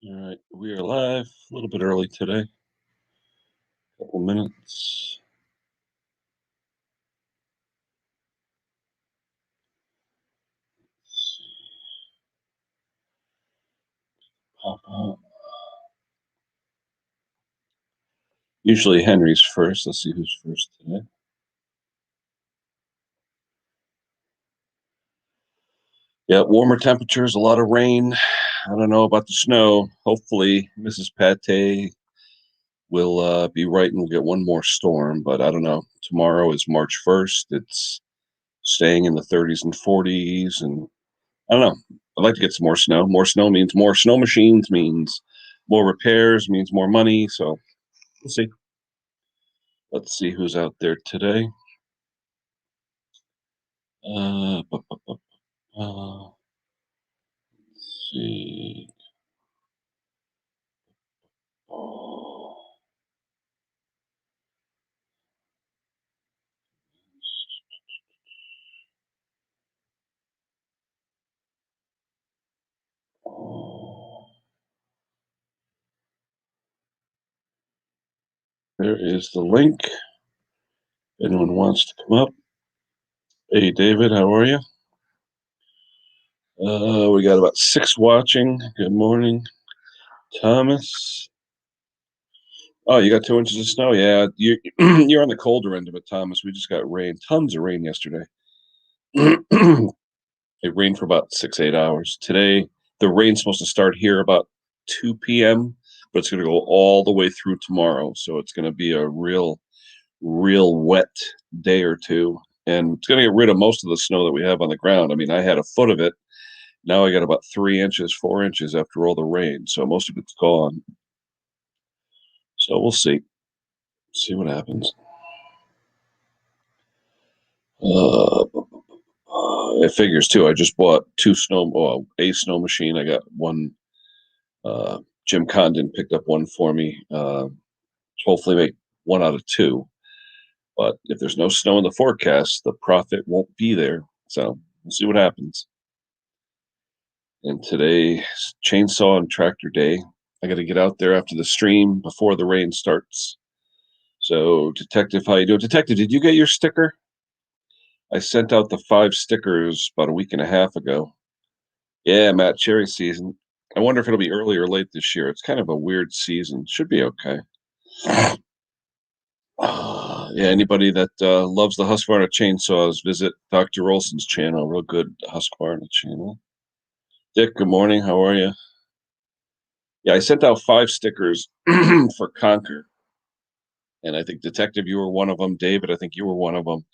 All right, we are live a little bit early today, couple minutes. Let's see, pop up. Usually Henry's first. Let's see who's first today. Yeah, warmer temperatures, a lot of rain. I don't know about the snow. Hopefully, Mrs. Pate will be right and we'll get one more storm, but I don't know. Tomorrow is March 1st. It's staying in the 30s and 40s, and I don't know. I'd like to get some more snow. More snow means more snow machines, means more repairs, means more money. So we'll see. Let's see who's out there today. Bu- bu- bu- let's see. Oh, oh. There is the link. Anyone wants to come up? Hey, David, how are you? We got about 6 watching. Good morning, Thomas. Oh, you got 2 inches of snow? Yeah, you're on the colder end of it, Thomas. We just got rain. Tons of rain yesterday. It rained for about 6, 8 hours. Today, the rain's supposed to start here about 2 p.m., but it's going to go all the way through tomorrow. So it's going to be a real wet day or two. And it's going to get rid of most of the snow that we have on the ground. I mean, I had a foot of it. Now I got about 3 inches, 4 inches after all the rain. So most of it's gone. So we'll see. See what happens. Uh, it figures too. I just bought a snow machine. I got one. Jim Condon picked up one for me. Hopefully, make one out of two. But if there's no snow in the forecast, the profit won't be there. So we'll see what happens. And today, chainsaw and tractor day. I got to get out there after the stream before the rain starts. So, Detective, how you doing? Detective, did you get your sticker? I sent out the 5 stickers about a week and a half ago. Yeah, Matt, cherry season. I wonder if it'll be early or late this year. It's kind of a weird season. Should be okay. Yeah, anybody that loves the Husqvarna chainsaws, visit Dr. Olson's channel. Real good Husqvarna channel. Dick, good morning. How are you? Yeah, I sent out 5 stickers for Conquer, and I think Detective, you were one of them. David, I think you were one of them.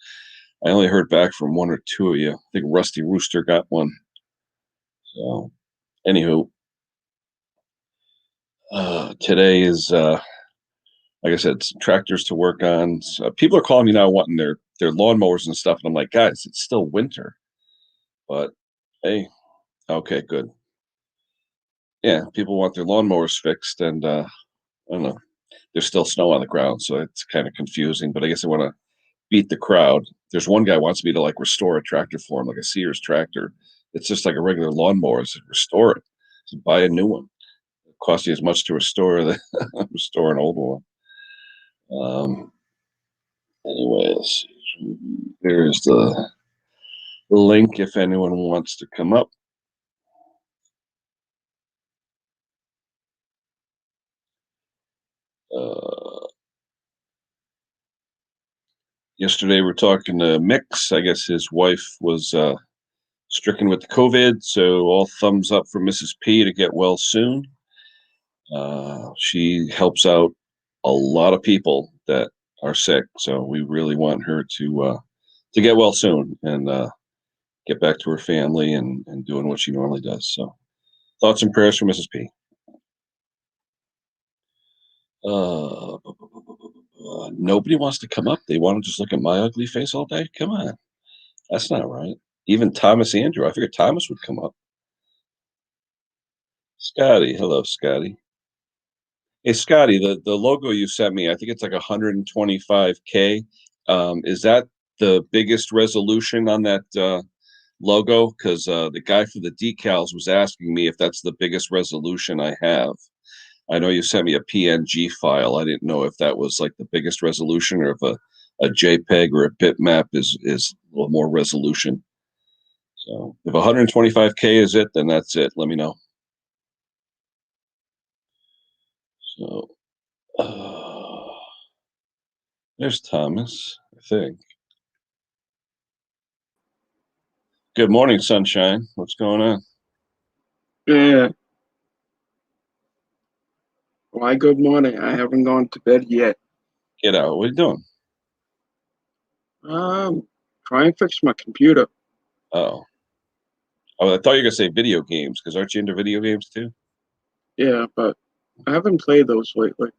I only heard back from 1 or 2 of you. I think Rusty Rooster got one. So, anywho, today is like I said, some tractors to work on. So people are calling me now wanting their lawnmowers and stuff, and I'm like, guys, it's still winter. But hey, okay, good. Yeah, people want their lawnmowers fixed, and I don't know. There's still snow on the ground, so it's kind of confusing. But I guess I want to beat the crowd. There's one guy wants me to like restore a tractor for him, like a Sears tractor. It's just like a regular lawnmower. So restore it. So buy a new one. It costs you as much to restore the restore an old one. Anyways, there's the link if anyone wants to come up. Uh, Yesterday we're talking to Mix. I guess his wife was stricken with the COVID, so all thumbs up for Mrs. P to get well soon. She helps out a lot of people that are sick, so we really want her to get well soon and get back to her family and doing what she normally does. So thoughts and prayers for Mrs. P. Nobody wants to come up. They want to just look at my ugly face all day. Come on, that's not right. Even Thomas Andrew. I figured Thomas would come up. Scotty, hello, Scotty. Hey, Scotty, the logo you sent me, I think it's like 125K. Is that the biggest resolution on that logo because the guy for the decals was asking me if that's the biggest resolution I have. I know you sent me a PNG file. I didn't know if that was like the biggest resolution or if a JPEG or a bitmap is a little more resolution. So if 125K is it, then that's it. Let me know. So there's Thomas, I think. Good morning, sunshine. What's going on? Yeah. Why good morning? I haven't gone to bed yet. Get out. What are you doing? Try and fix my computer. Oh. Oh, I thought you were gonna say video games, because aren't you into video games too? Yeah, but I haven't played those lately.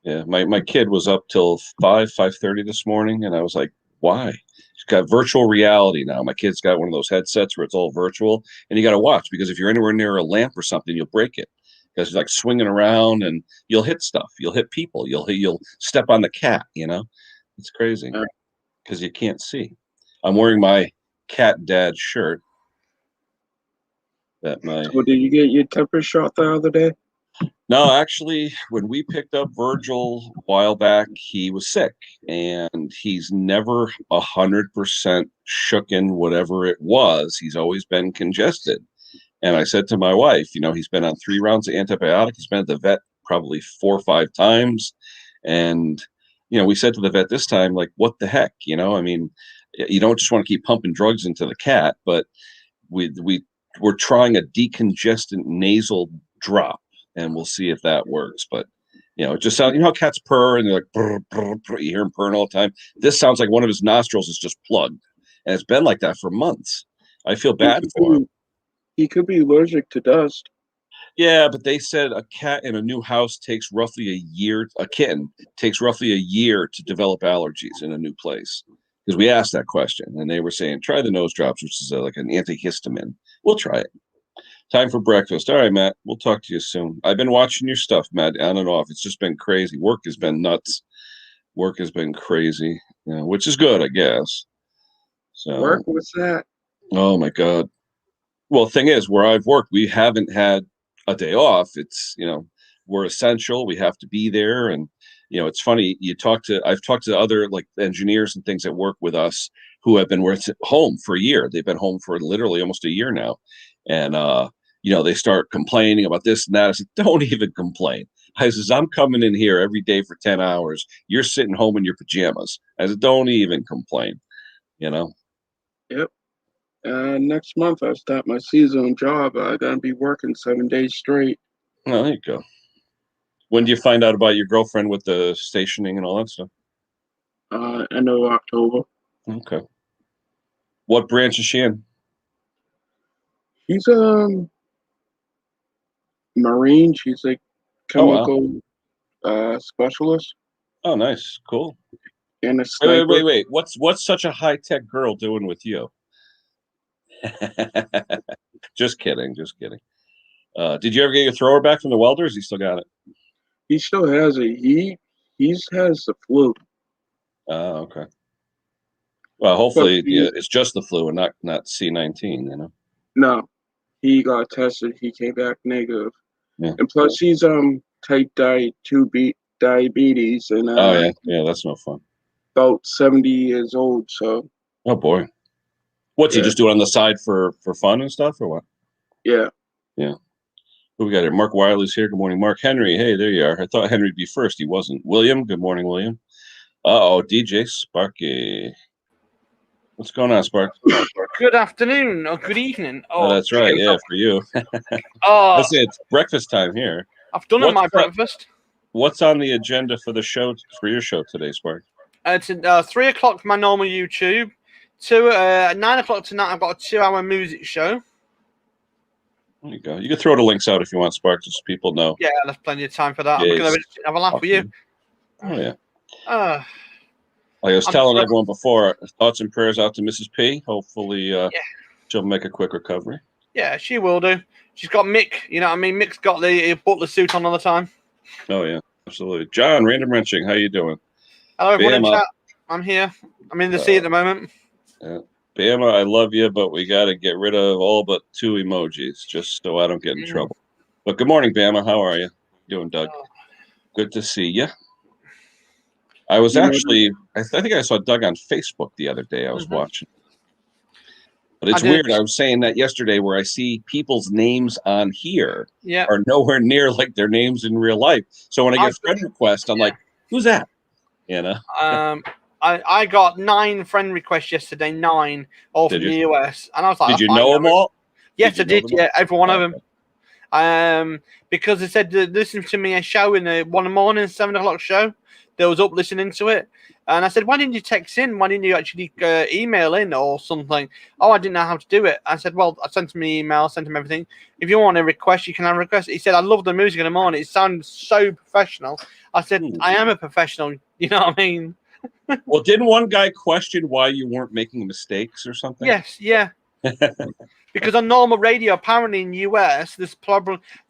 Yeah, my kid was up till 5:30 this morning, and I was like, why? She's got virtual reality now. My kid's got one of those headsets where it's all virtual, and you got to watch because if you're anywhere near a lamp or something, you'll break it because it's like swinging around and you'll hit stuff, you'll hit people, you'll step on the cat. It's crazy because you can't see. I'm wearing my cat dad shirt. So did you get your temper shot the other day? No, actually, when we picked up Virgil a while back, he was sick, and he's never 100% shooken whatever it was. He's always been congested. And I said to my wife, he's been on 3 rounds of antibiotics. He's been at the vet probably 4 or 5 times. And, we said to the vet this time, like, what the heck? I mean, you don't just want to keep pumping drugs into the cat, but we're trying a decongestant nasal drop, and we'll see if that works. But it just sounds, how cats purr and they're like, brr, brr, brr, you hear him purring all the time. This sounds like one of his nostrils is just plugged, and it's been like that for months. I feel bad for him. He could be allergic to dust. Yeah, but they said a cat in a new house takes roughly a year. A kitten takes roughly a year to develop allergies in a new place. Because we asked that question, and they were saying, try the nose drops, which is like an antihistamine. We'll try it. Time for breakfast. All right, Matt. We'll talk to you soon. I've been watching your stuff, Matt, on and off. It's just been crazy. Work has been nuts. Work has been crazy, which is good, I guess. So, Work? What's that? oh my God. Well, the thing is, where I've worked, we haven't had a day off. It's, we're essential. We have to be there. And, it's funny. I've talked to other like engineers and things that work with us who have been home for a year. They've been home for literally almost a year now. And, they start complaining about this and that. I said, don't even complain. I says, I'm coming in here every day for 10 hours. You're sitting home in your pajamas. I said, don't even complain, Yep. Next month I start my seasonal job. I'm gonna be working 7 days straight. Well, there you go. When do you find out about your girlfriend with the stationing and all that stuff? End of October. Okay. What branch is she in? She's Marine. She's a chemical specialist Oh, nice. Cool. and a sniper. Wait. What's such a high-tech girl doing with you? Just kidding. Did you ever get your thrower back from the welder? Or has he still got it? He still has it. He's has the flu. Oh, okay. Well, hopefully it's just the flu and not C19, No, he got tested. He came back negative. Yeah. And plus, he's type 2 diabetes and oh yeah, that's no fun. about 70 years old. So. Oh boy. What's he just do it on the side for fun and stuff, or what? Yeah. Yeah. Who we got here? Mark Wiley's here. Good morning, Mark. Henry. Hey, there you are. I thought Henry'd be first. He wasn't. William. Good morning, William. DJ Sparky. What's going on, Spark? Good afternoon or good evening. Oh, that's right. Yeah, for you. I say it's breakfast time here. I've done my breakfast. What's on the agenda for your show today, Spark? It's 3 o'clock for my normal YouTube. 9 o'clock tonight, I've got a 2-hour music show. There you go. You can throw the links out if you want, Spark, just so people know. Yeah, there's plenty of time for that. I'm going to have a laugh with you. Oh, yeah. Like I was telling everyone before, thoughts and prayers out to Mrs. P. Hopefully she'll make a quick recovery. Yeah, she will do. She's got Mick, you know what I mean? Mick's got the butler suit on all the time. Oh, yeah, absolutely. John, Random Wrenching, how you doing? Hello, everyone in chat. I'm here. I'm in the sea at the moment. Yeah. Bama, I love you, but we got to get rid of all but 2 emojis just so I don't get in trouble. But good morning, Bama. How are you? Doing, Doug? Good to see you. I was actually, I think I saw Doug on Facebook the other day. I was watching. But it's weird. I was saying that yesterday where I see people's names on here are nowhere near like their names in real life. So when I get friend requests, I'm like, who's that? You know? I got 9 friend requests yesterday, 9, all from the US. And I was like, did you know them all? Yes, I did. Yeah, every one of them. Because they said listen to me a show in the 1 morning, 7 o'clock show. They was up listening to it. And I said, why didn't you text in? Why didn't you actually email in or something? Oh, I didn't know how to do it. I said, well, I sent him an email, sent him everything. If you want a request, you can have a request. He said, I love the music in the morning. It sounds so professional. I said, I am a professional. You know what I mean? Well, didn't one guy question why you weren't making mistakes or something? Yes, yeah. Because on normal radio, apparently in the US, there's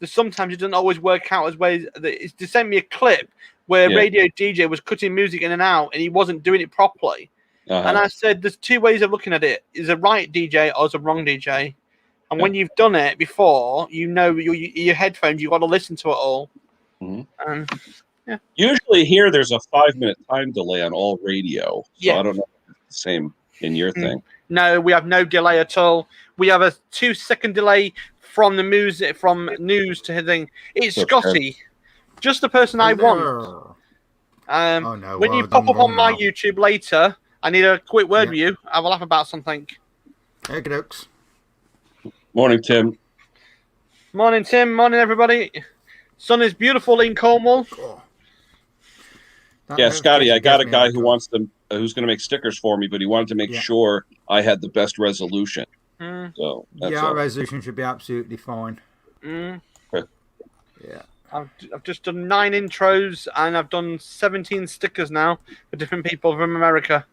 sometimes it doesn't always work out as well. They sent me a clip where radio DJ was cutting music in and out, and he wasn't doing it properly. And I said, there's 2 ways of looking at it. Is a right DJ or is a wrong DJ? And when you've done it before, you know your headphones, you've got to listen to it all. Usually here, there's a 5-minute time delay on all radio. So I don't know if it's the same in your thing. No, we have no delay at all. We have a 2-second delay from the music, from news to thing. It's Scotty. Just the person I want. When you pop up on my YouTube later, I need a quick word with you. I will laugh about something. Hey, dokes. Morning, Tim. Morning, Tim. Morning, everybody. Sun is beautiful in Cornwall. Yeah, Scotty, I got a guy who wants them, who's going to make stickers for me, but he wanted to make sure I had the best resolution. So our resolution should be absolutely fine. Okay. Yeah. I've just done 9 intros and I've done 17 stickers now for different people from America.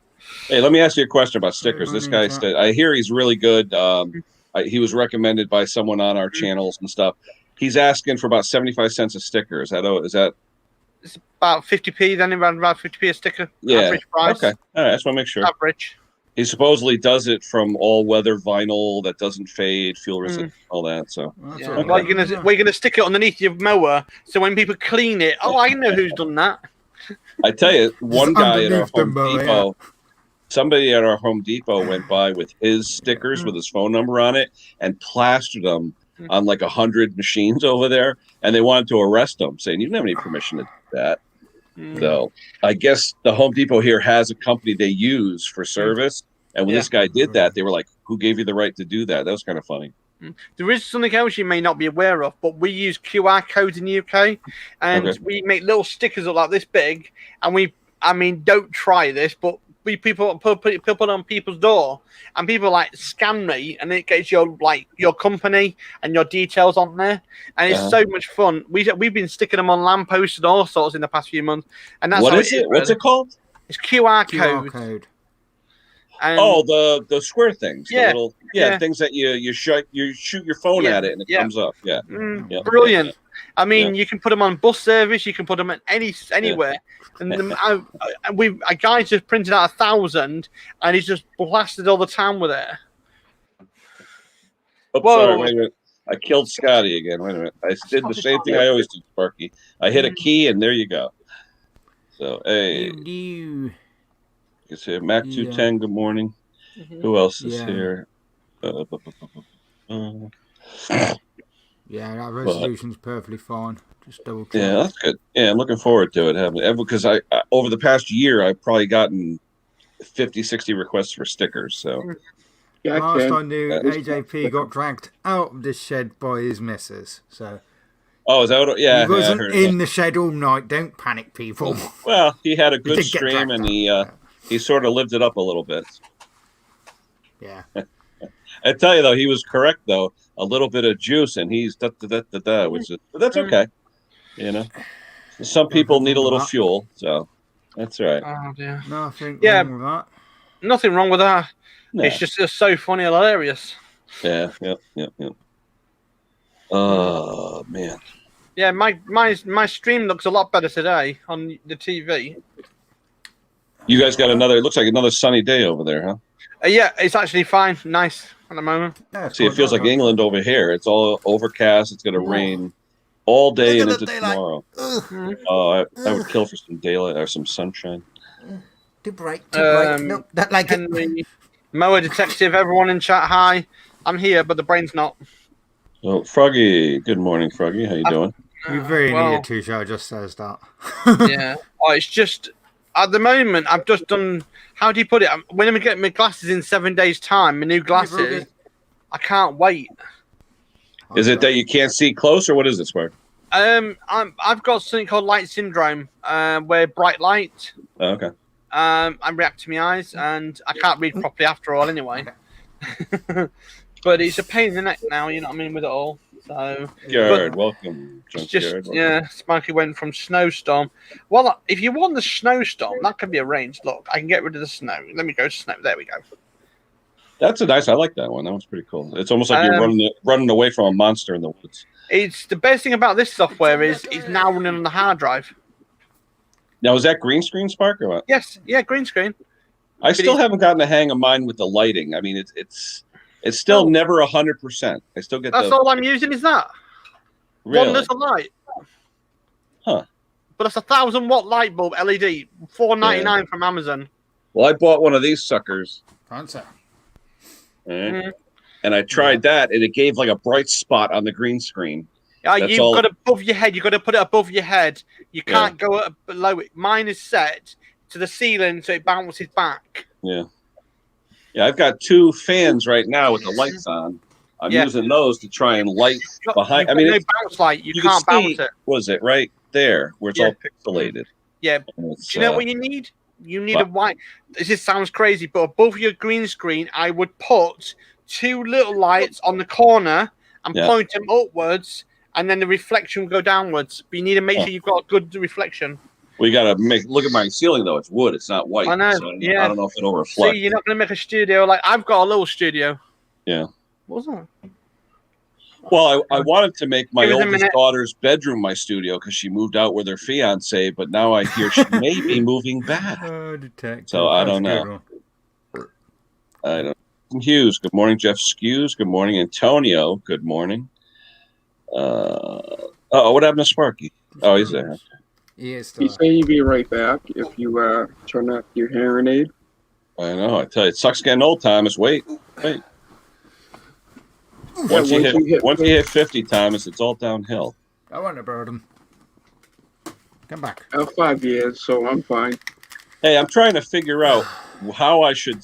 Hey, let me ask you a question about stickers. This guy said, I hear he's really good. He was recommended by someone on our channels and stuff. He's asking for about 75 cents a sticker. Is that? It's about 50p, then around about 50p a sticker. Yeah. Average price. Okay. All right. I just want to make sure. Average. He supposedly does it from all-weather vinyl that doesn't fade, fuel resistant, all that. So, well, we're gonna stick it underneath your mower, so when people clean it, I know who's done that. I tell you, one guy at our Home Depot, somebody at our Home Depot went by with his stickers with his phone number on it and plastered them on like 100 machines over there, and they wanted to arrest him, saying you didn't have any permission to do that. So I guess the Home Depot here has a company they use for service. And when this guy did that, they were like, who gave you the right to do that? That was kind of funny. There is something else you may not be aware of, but we use QR codes in the UK. And we make little stickers up like this big. And don't try this, but people put it on people's door. And people like scan me, and it gets your company and your details on there, and it's so much fun. We've been sticking them on lampposts and all sorts in the past few months. And that's what is it? What's it called? It's QR code. And the square things. The little things that you shoot your phone at it and it comes up. Yeah. Brilliant. I mean, you can put them on bus service. You can put them at anywhere. And a guy just printed out 1,000, and he's just blasted all the town with it. Oh, sorry, wait a minute. I killed Scotty again. Wait a minute. I did the same thing I always do, Sparky. I hit a key, and there you go. So, hey. It's here. Mac 210, good morning. Who else is here? Yeah, that resolution's perfectly fine. Just double check. Yeah, that's good. Yeah, I'm looking forward to it. Because I over the past year, I've probably gotten 50, 60 requests for stickers. So last I knew, AJP got dragged out of the shed by his missus. So. Oh, is that what? Yeah, he wasn't in the shed all night. Don't panic, people. Well, he had a good stream, and he sort of lived it up a little bit. Yeah. I tell you though, he was correct though. A little bit of juice, and he's which is, but that's okay. You know, some people need a little fuel, so that's right. Oh dear. Nothing wrong with that. Nothing wrong with that. No. It's just so funny and hilarious. Yeah. Oh man. Yeah, my stream looks a lot better today on the TV. You guys got another. It looks like another sunny day over there, huh? Yeah, it's actually fine. Nice at the moment. Yeah, it's See, it quite feels nice like England over here. It's all overcast. It's going to rain all day and Look at into the daylight. tomorrow. Ugh. I would kill for some daylight or some sunshine. Too bright. Too bright. Nope, don't like it. Henry, Moa Detective, everyone in chat, hi. I'm here, but the brain's not. Oh, Froggy. Good morning, Froggy. How you doing? We very well, need a t-shirt. Just says that. Yeah. Oh, it's just at the moment I've just done. How do you put it? When I'm getting my glasses in 7 days' time, my new glasses, I can't wait. Is it that you can't see close, or what is it, Spark? I've got something called light syndrome, where bright light. Oh, okay. I react to my eyes, and I can't read properly after all, anyway. But it's a pain in the neck now. You know what I mean with it all. So. Jared, welcome. It's just Sparky went from snowstorm. Well, if you want the snowstorm, that can be arranged. Look, I can get rid of the snow. Let me go to snow. There we go. That's a nice. I like that one. That one's pretty cool. It's almost like you're running away from a monster in the woods. It's the best thing about this software is it's now running on the hard drive. Now, is that green screen, Spark, or what? Yes, yeah, green screen. I still haven't gotten the hang of mine with the lighting. I mean, it's still never 100%. I still get. That's all I'm using. Is that? Really? One little light. Huh. But it's a 1,000-watt light bulb LED, $4.99 from Amazon. Well, I bought one of these suckers. Fancy. And I tried that, and it gave like a bright spot on the green screen. Yeah, you've got it above your head. You've got to put it above your head. You can't go below it. Mine is set to the ceiling, so it bounces back. Yeah. Yeah, I've got 2 fans right now with the lights on. I'm using those to try and light behind. I mean, no bounce light. You can't bounce it. Was it right there where it's all pixelated? Yeah. Do you know what you need? You need a white. This just sounds crazy, but above your green screen, I would put 2 little lights on the corner and point them upwards, and then the reflection will go downwards. But you need to make sure you've got a good reflection. Well, you got to look at my ceiling though. It's wood. It's not white. I know. So I don't know if it'll reflect. See, you're not going to make a studio like I've got a little studio. Yeah. What was that? Well, I wanted to make my oldest daughter's bedroom my studio because she moved out with her fiance, but now I hear she may be moving back. So I don't know. I don't. Hughes. Good morning, Jeff Skews. Good morning, Antonio. Good morning. What happened to Sparky? Oh, he's there. He said he'd be right back if you turn off your hearing aid. I know. I tell you, it sucks getting old, Thomas. Wait. Once you hit 50, Thomas, it's all downhill. I want to burn him. Come back. 5 years, so I'm fine. Hey, I'm trying to figure out how I should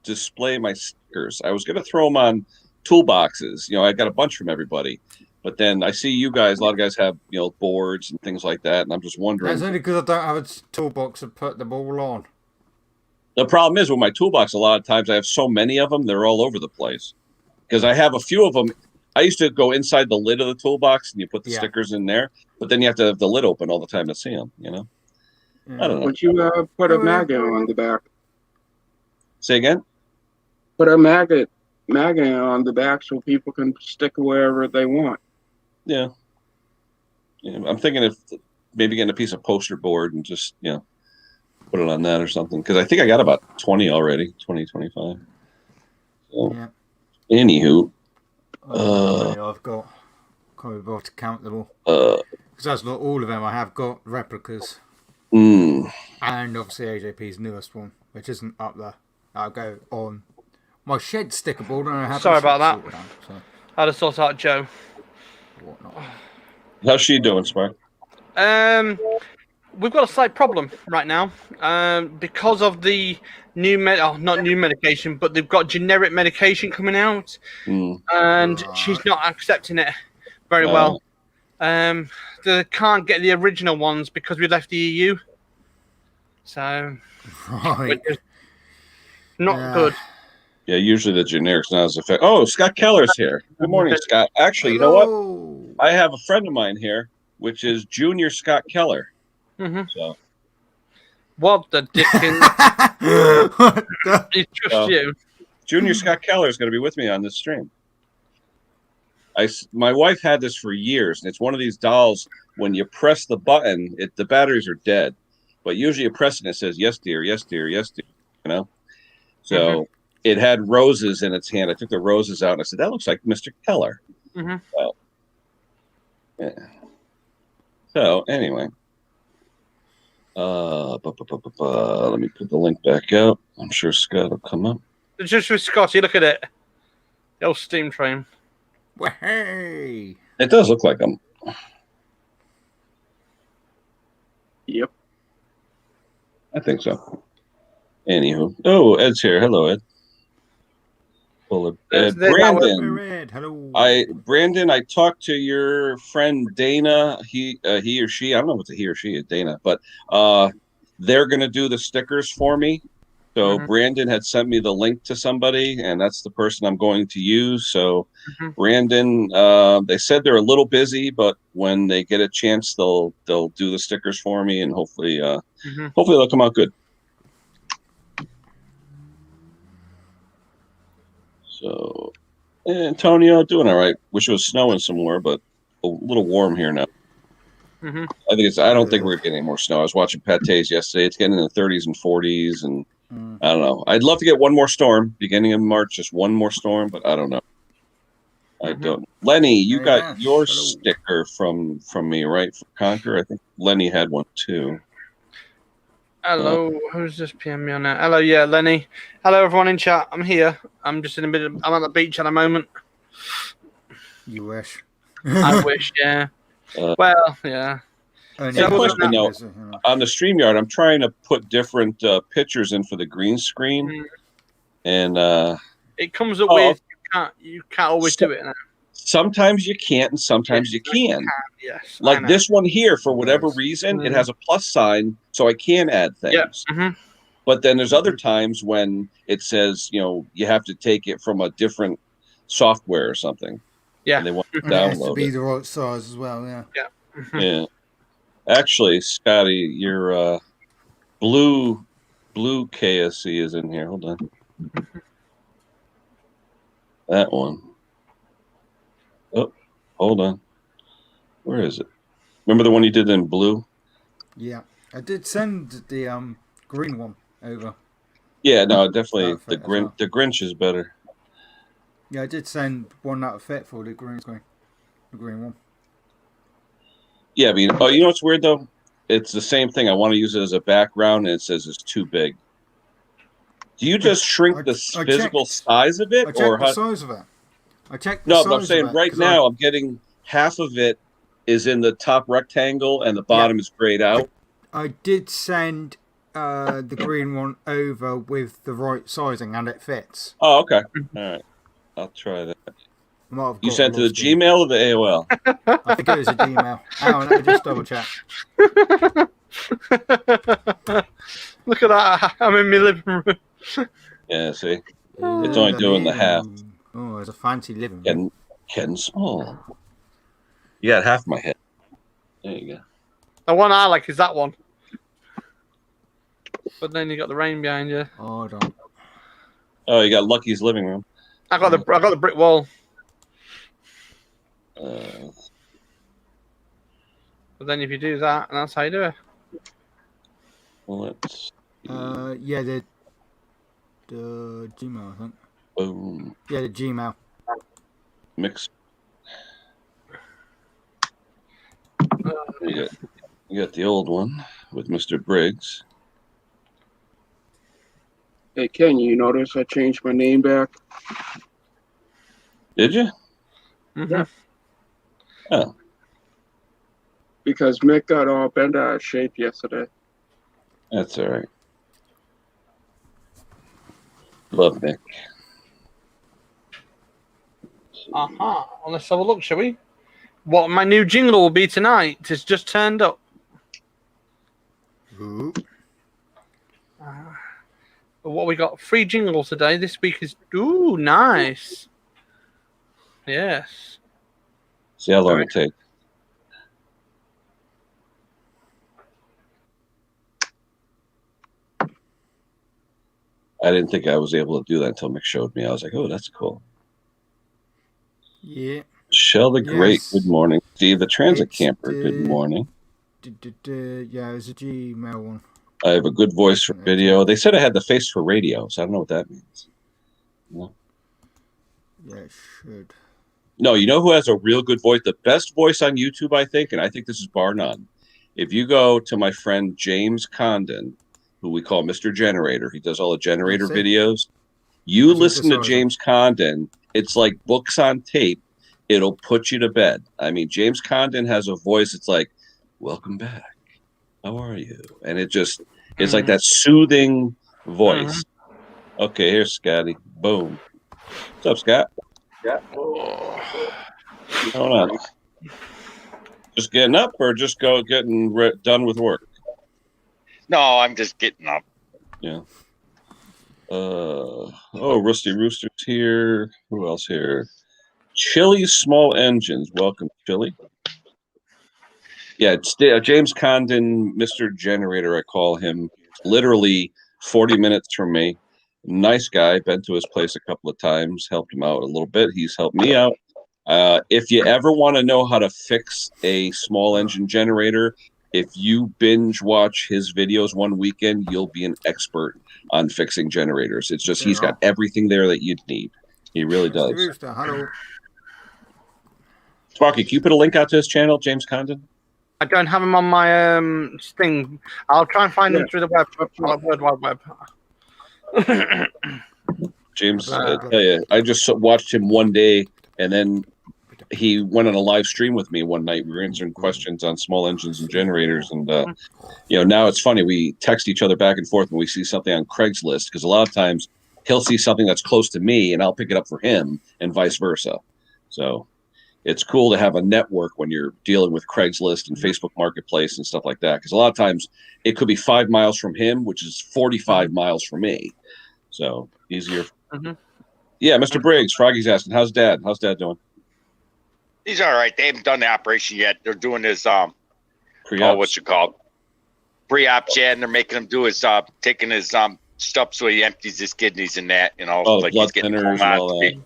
display my stickers. I was going to throw them on toolboxes. You know, I got a bunch from everybody. But then I see you guys, a lot of guys have, boards and things like that. And I'm just wondering. That's only because I don't have a toolbox to put the ball on. The problem is with my toolbox, a lot of times I have so many of them, they're all over the place. Because I have a few of them. I used to go inside the lid of the toolbox and you put the stickers in there. But then you have to have the lid open all the time to see them, I don't know. Would you put a magnet on the back? Say again? Put a magnet on the back so people can stick wherever they want. Yeah. I'm thinking of maybe getting a piece of poster board and just, put it on that or something. Because I think I got about 20 already, 20, 25. So, anywho. I've got, can't be able to count them all. Because that's not all of them. I have got replicas. And obviously AJP's newest one, which isn't up there. I'll go on my shed sticker board. And I have Sorry about that. Out, so. I had to sort out Joe. Whatnot. How's she doing, Spark? We've got a slight problem right now because of the new not new medication, but they've got generic medication coming out, and she's not accepting it very well. They can't get the original ones because we left the EU, so which is not good. Yeah, usually the generics not as effective. Oh, Scott Keller's here. Good morning, Scott. Actually, you know what? I have a friend of mine here, which is Junior Scott Keller. So, what the dickens? It's just you. Junior Scott Keller is going to be with me on this stream. My wife had this for years, and it's one of these dolls. When you press the button, the batteries are dead. But usually you press it and it says, yes, dear, yes, dear, yes, dear. So it had roses in its hand. I took the roses out and I said, that looks like Mr. Keller. Mm-hmm. Well, yeah. So anyway, let me put the link back out. I'm sure Scott will come up. Just with Scotty, look at it. The old steam train. Well, hey. It does look like them. Yep. I think so. Anywho. Oh, Ed's here. Hello, Ed. Well, Brandon. Hello. Brandon, I talked to your friend Dana. He or she, I don't know if it's a he or she, Dana, but they're gonna do the stickers for me. So Brandon had sent me the link to somebody, and that's the person I'm going to use. So Brandon, they said they're a little busy, but when they get a chance, they'll do the stickers for me, and hopefully they'll come out good. So, Antonio, doing all right. Wish it was snowing some more, but a little warm here now. I don't think we're getting any more snow. I was watching Pate's yesterday. It's getting in the 30s and 40s, and I don't know. I'd love to get one more storm, beginning of March, just one more storm, but I don't know. I don't. Lenny, you got your sticker from me, right? From Conquer. I think Lenny had one too. Hello, who's just PM me on that? Hello, yeah, Lenny. Hello, everyone in chat. I'm here. I'm just in a bit. I'm at the beach at the moment. You wish. I wish, yeah. Well, yeah. On the StreamYard, I'm trying to put different pictures in for the green screen, and it comes up with you can't always do it now. Sometimes you can't, and sometimes you can. Yes, like this one here, for whatever reason, it has a plus sign, so I can add things. But then there's other times when it says, you have to take it from a different software or something. Yeah, and they want to download it has to be the right size as well. Yeah. Yeah. Actually, Scotty, your blue KSC is in here. Hold on. That one. Oh, hold on. Where is it? Remember the one you did in blue? Yeah, I did send the green one over. Yeah, no, definitely the Grinch is better. Yeah, I did send one that fit for the green one. Yeah, but you know what's weird though? It's the same thing. I want to use it as a background, and it says it's too big. Do you just shrink the physical size of it, I checked the size of it? I checked. No, but I'm saying right now I'm getting half of it is in the top rectangle, and the bottom is grayed out. I did send the green one over with the right sizing, and it fits. Oh, okay. All right. I'll try that. You sent to the Gmail or the AOL? I think it was a Gmail. Hang on, let me just double check. Look at that. I'm in my living room. Yeah, see? It's only doing the half. Oh, it's a fancy living room. Getting small. You got half my head. There you go. The one I like is that one. But then you got the rain behind you. Oh, I don't. Oh, you got Lucky's living room. I got the brick wall. But then if you do that, that's how you do it. Well, let's yeah, the Gmail, I think. Boom. Yeah, the Gmail. Mix. You got the old one with Mr. Briggs. Hey, Ken, you notice I changed my name back? Did you? Yeah. Oh. Because Mick got all bent out of shape yesterday. That's all right. Love Mick. Well, let's have a look, shall we? What my new jingle will be tonight has just turned up. Ooh. What we got? 3 jingles today. This week is nice. Yes. See how long it takes. I didn't think I was able to do that until Mick showed me. I was like, oh, that's cool. Yeah. Shell the Great, good morning. Steve the Transit Camper, good morning. Yeah, it was a Gmail one. I have a good voice for video. They said I had the face for radio, so I don't know what that means. Yeah. Yeah, it should. No, you know who has a real good voice? The best voice on YouTube, I think, and I think this is bar none. If you go to my friend James Condon, who we call Mr. Generator, he does all the generator videos. You listen to James Condon, it's like books on tape. It'll put you to bed. I mean, James Condon has a voice. It's like, welcome back. How are you? And it's like that soothing voice. Okay, here's Scotty. Boom. What's up, Scott? Yeah. What's going on? Just getting up or just getting done with work? No, I'm just getting up. Yeah. Rusty Rooster's here. Who else here? Chili's Small Engines. Welcome, Chili. Yeah, it's James Condon, Mr. Generator, I call him. Literally 40 minutes from me. Nice guy. Been to his place a couple of times. Helped him out a little bit. He's helped me out. If you ever want to know how to fix a small engine generator, if you binge watch his videos one weekend, you'll be an expert on fixing generators. It's just he's got everything there that you'd need. He really does. Sparky, can you put a link out to his channel, James Condon? I don't have him on my thing. I'll try and find him through the World Wide Web. James, I tell you, I just watched him one day, and then he went on a live stream with me one night. We were answering questions on small engines and generators, and now it's funny. We text each other back and forth when we see something on Craigslist, because a lot of times he'll see something that's close to me, and I'll pick it up for him, and vice versa. So it's cool to have a network when you're dealing with Craigslist and Facebook Marketplace and stuff like that, because a lot of times it could be 5 miles from him, which is 45 miles from me. So easier. Yeah, Mr. Briggs, Froggy's asking, how's Dad? How's Dad doing? He's all right. They haven't done the operation yet. They're doing his what's it called? Pre-ops, yeah, and they're making him do his taking his stuff so he empties his kidneys and that, like blood he's getting thinners and all that.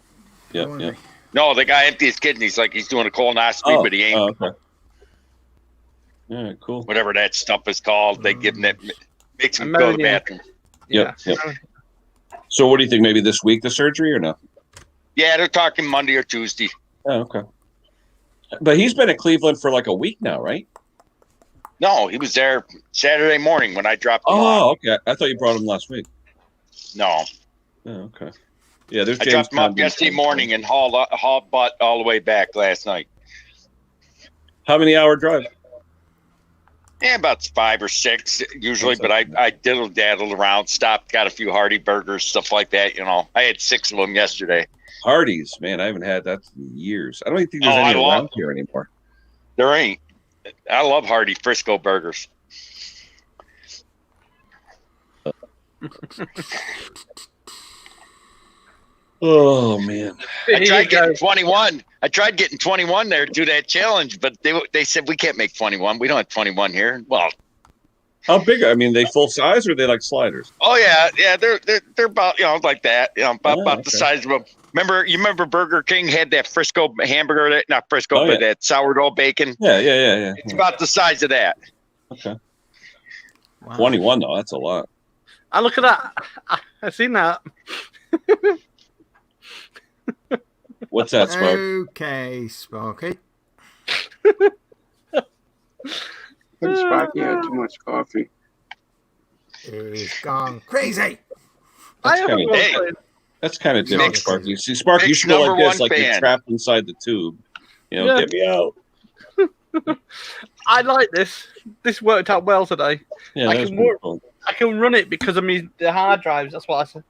Yeah. No, the guy empty his kidneys like he's doing a colonoscopy, but he ain't. Oh, okay. All right, cool. Whatever that stuff is called, they give him that, makes him go to the bathroom. Yep. So what do you think? Maybe this week the surgery or no? Yeah, they're talking Monday or Tuesday. Oh, okay. But he's been at Cleveland for like a week now, right? No, he was there Saturday morning when I dropped him off. Oh, okay. I thought you brought him last week. No. Oh, okay. Yeah, there's I James dropped him off yesterday morning and hauled butt all the way back last night. How many hour drive? Yeah, about 5 or 6 usually, but I diddle-daddled around, stopped, got a few Hardy burgers, stuff like that, I had 6 of them yesterday. Hardee's, man, I haven't had that in years. I don't even think there's any around here anymore. There ain't. I love Hardy Frisco burgers. Oh man! I tried getting 21. I tried getting 21 there to do that challenge, but they said we can't make 21. We don't have 21 here. Well, how big? I mean, they full size or are they like sliders? Oh yeah. They're about like that. About the size of them. You remember Burger King had that Frisco hamburger? Not Frisco, but that sourdough bacon. Yeah. It's about the size of that. Okay. Wow. 21 though, that's a lot. I look at that. I've seen that. What's that, Spark? Okay, Sparky. I think Sparky had too much coffee. He's gone crazy. That's kind of different, Sparky. See, Sparky, you should go like this, like you're trapped inside the tube. Get me out. I like this. This worked out well today. Yeah, I can run it because of the hard drives. That's what I said.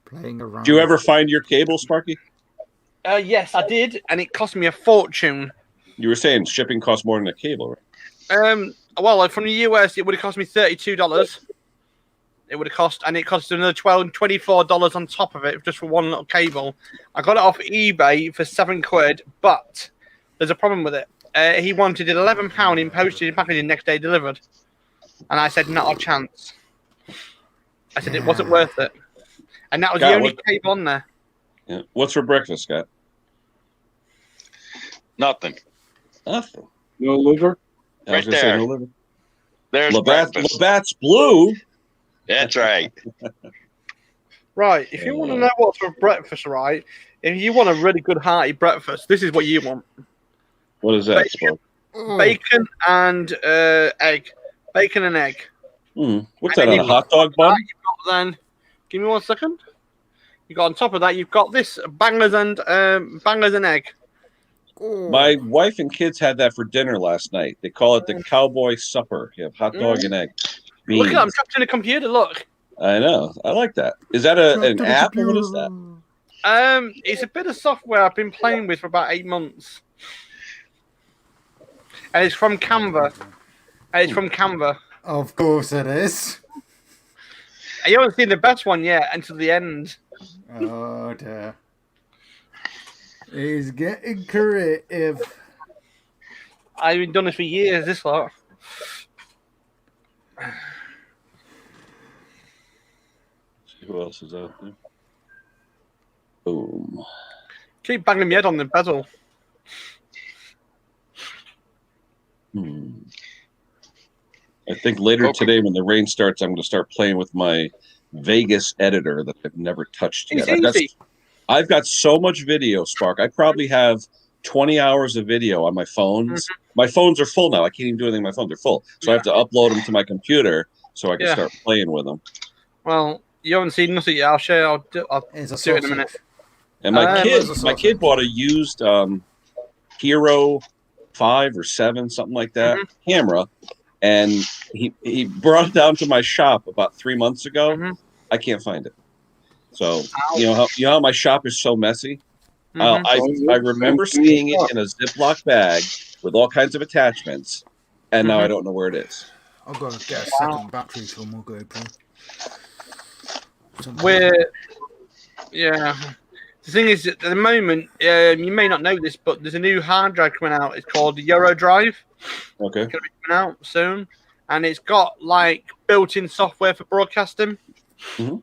Playing around. Do you ever find your cable, Sparky? Yes, I did, and it cost me a fortune. You were saying shipping costs more than a cable, right? Well, from the US, it would have cost me $32. It would have cost, and it cost another $24 on top of it just for one little cable. I got it off eBay for £7, but there's a problem with it. He wanted it £11 in postage and packaging next day delivered, and I said not a chance. I said it wasn't worth it, and that was the only cable on there. Yeah. What's for breakfast, Scott? Nothing. No liver? Right there. No liver. There's Labatt's Blue. That's right. Right. If you want to know what's for breakfast, right? If you want a really good hearty breakfast, this is what you want. What is that, Spoke? Bacon and egg. Bacon and egg. What's that, on a hot dog bun? Then, give me 1 second. You got on top of that, you've got this bangers and egg. My wife and kids had that for dinner last night. They call it the cowboy supper. You have hot dog and egg. Beans. Look at I'm trapped in a computer. Look. I know. I like that. Is that an app or what is that? It's a bit of software I've been playing with for about 8 months, and it's from Canva. Of course it is. You haven't seen the best one yet until the end. Oh dear. He's getting creative. I've been doing this for years, this lot. See who else is out there. Boom. Keep banging my head on the bezel. I think later today when the rain starts, I'm going to start playing with my Vegas editor that I've never touched yet. I've got so much video, Spark. I probably have 20 hours of video on my phones. My phones are full now. I can't even do anything. My phones are full. So I have to upload them to my computer so I can start playing with them. Well, you haven't seen nothing yet. I'll show you. I'll do it in a minute. And my kid bought a used Hero 5 or 7, something like that, camera. And he brought it down to my shop about 3 months ago. I can't find it. So you know how my shop is so messy. I remember seeing it in a Ziploc bag with all kinds of attachments, and now I don't know where it is. I've got to get a second battery for my GoPro. The thing is, at the moment, you may not know this, but there's a new hard drive coming out. It's called the Euro Drive. Okay. It's going to be coming out soon, and it's got like built-in software for broadcasting. All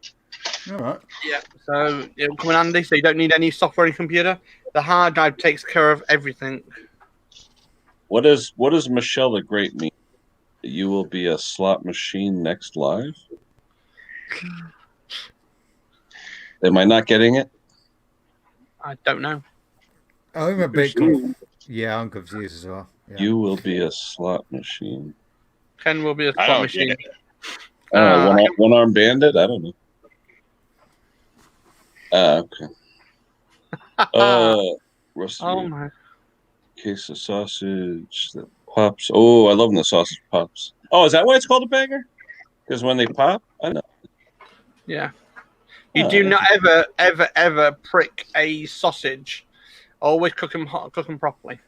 right. Yeah, so it'll come in handy. So you don't need any software in your computer. The hard drive takes care of everything. What does Michelle the Great mean? You will be a slot machine next live? Am I not getting it? I don't know. I'm a bit confused. Yeah, I'm confused as well. Yeah. You will be a slot machine. Ken will be a slot machine. One-armed bandit? I don't know. Okay. My. Case of sausage that pops. Oh, I love when the sausage pops. Oh, is that why it's called a banger? Because when they pop? I know. Yeah. You do not ever prick a sausage. Always cook them properly.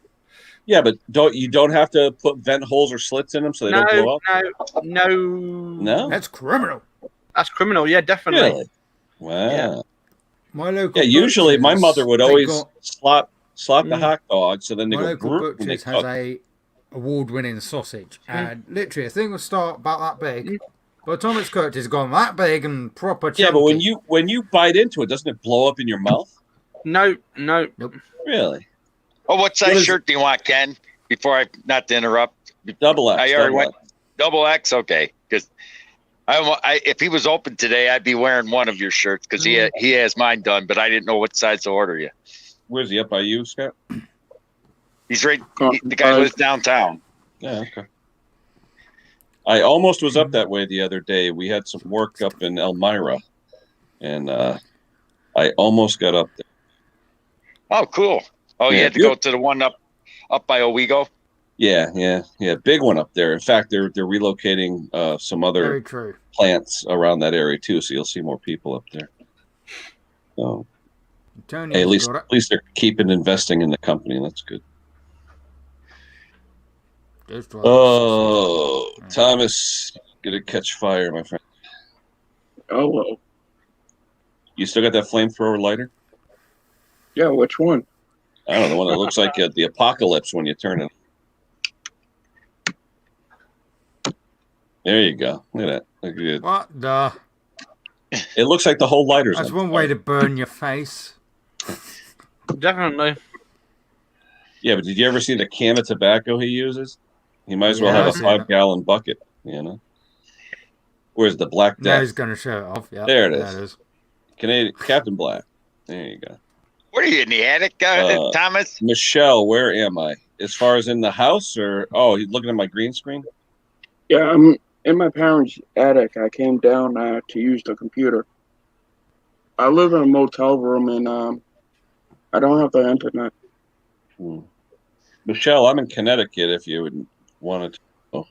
Yeah, but you don't have to put vent holes or slits in them so they don't blow up? No? That's criminal. That's criminal, yeah, definitely. Really? Wow. Yeah. My local usually my mother would always slot the hot dog, so then they my go. Local Butcher's has a award-winning sausage, and literally a thing will start about that big. By the time it's cooked, it's gone that big and proper chunky. Yeah, but when you bite into it, doesn't it blow up in your mouth? No. Nope. Really? Oh, what size shirt do you want, Ken? Before not to interrupt. Double X. I already went double X. Okay, because if he was open today, I'd be wearing one of your shirts because he has mine done, but I didn't know what size to order you. Where's he, up by you, Scott? He's right. The guy lives downtown. Yeah. Okay. I almost was up that way the other day. We had some work up in Elmira, and I almost got up there. Oh, cool. Oh, you had to go to the one up by Owego? Yeah. Big one up there. In fact, they're relocating some other plants around that area too, so you'll see more people up there. So, hey, at least they're keeping investing in the company. That's good. Oh, Thomas, gonna catch fire, my friend. Oh, well. You still got that flamethrower lighter? Yeah, which one? I don't know, the one that looks like the apocalypse when you turn it. There you go. Look at that. Look at what the? It looks like the whole lighter's That's one way to burn your face. Definitely. Yeah, but did you ever see the can of tobacco he uses? He might as well have a 5-gallon bucket, you know? Where's the Black Death? Now he's going to show it off. Yeah, there it is. Canadian Captain Black. There you go. What are you in the attic, Thomas? Michelle, where am I? As far as in the house, or he's looking at my green screen. Yeah, I'm in my parents' attic. I came down to use the computer. I live in a motel room, and I don't have the internet. Michelle, I'm in Connecticut. If you would want to know,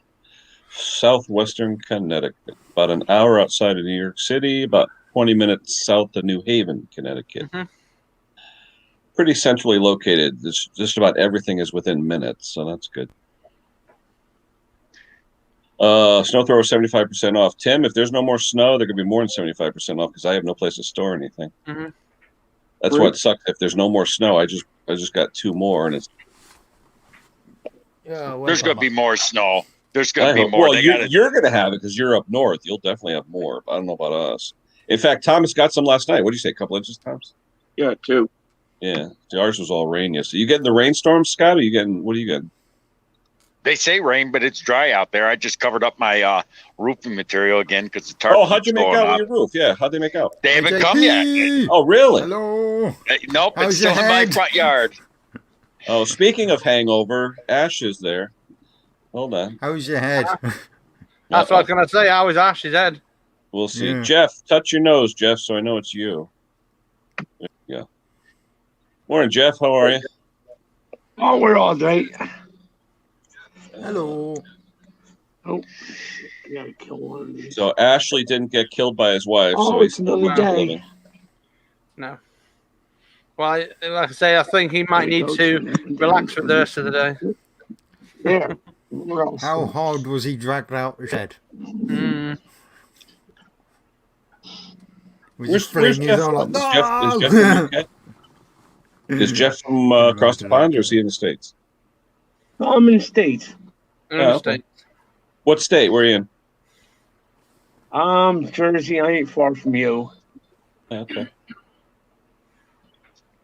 southwestern Connecticut, about an hour outside of New York City, about 20 minutes south of New Haven, Connecticut. Pretty centrally located. Just about everything is within minutes, so that's good. Snow thrower 75% off. Tim, if there's no more snow, there could be more than 75% off because I have no place to store anything. That's what sucks. If there's no more snow, I just got 2 more, and it's. Yeah, there's going to be more snow. There's going to be more. Well, you're going to have it because you're up north. You'll definitely have more. But I don't know about us. In fact, Thomas got some last night. What did you say? A couple inches, Thomas? Yeah, 2. Yeah, ours was all rain yesterday. You getting the rainstorm, Scott? Or what are you getting? They say rain, but it's dry out there. I just covered up my roofing material again because the tarp. Oh, how'd you make out with your roof? Yeah, how'd they make out? They haven't come yet. Oh, really? Hello. Nope, it's still in my front yard. Oh, speaking of hangover, Ash is there. Hold on. How's your head? That's what I was going to say. How is Ash's head? We'll see. Yeah. Jeff, touch your nose, Jeff, so I know it's you. There you go. Morning, Jeff. How are you? Oh, we're all right. Hello. Oh, gotta kill one of these. So Ashley didn't get killed by his wife. Oh, so he's it's another day. No. Well, like I say, I think he might need to relax for the rest of the day. There. How hard was he dragged out the shed? Was he Where's flinging Jeff? his arm like, Is Jeff from UK? Is Jeff from across the pond, or is he in the States? I'm in the States. Okay. What state? Where are you in? Jersey. I ain't far from you. Okay.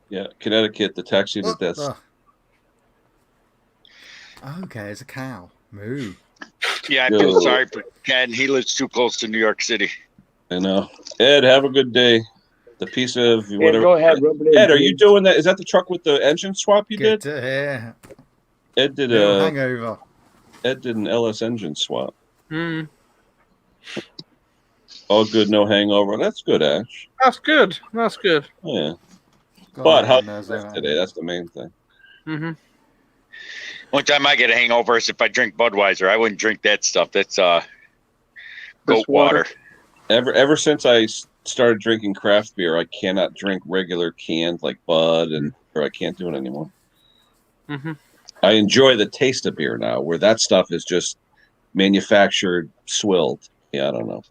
Yeah, Connecticut, the taxi to death. Okay, it's a cow. Moo. Yeah, I feel sorry for Ken. He lives too close to New York City. I know. Ed, have a good day. The piece of whatever. Yeah, go ahead, rub it in. Ed, are you doing that? Is that the truck with the engine swap you Good did? to hear. Ed did hangover. Ed did an LS engine swap. All good, no hangover. That's good, Ash. That's good. That's good. Yeah. But how today? That's the main thing. One time I get a hangover is if I drink Budweiser. I wouldn't drink that stuff. That's goat water. Ever since I started drinking craft beer, I cannot drink regular canned like Bud, or I can't do it anymore. I enjoy the taste of beer now, where that stuff is just manufactured, swilled. Yeah, I don't know.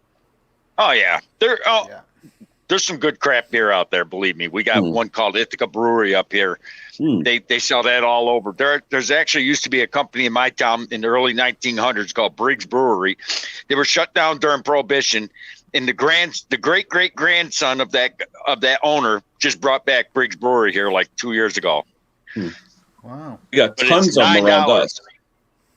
Oh yeah, there's some good craft beer out there. Believe me, we got one called Ithaca Brewery up here. They sell that all over. There's actually used to be a company in my town in the early 1900s called Briggs Brewery. They were shut down during Prohibition, and the great grandson of that owner just brought back Briggs Brewery here like 2 years ago. Wow, we got tons of them around us.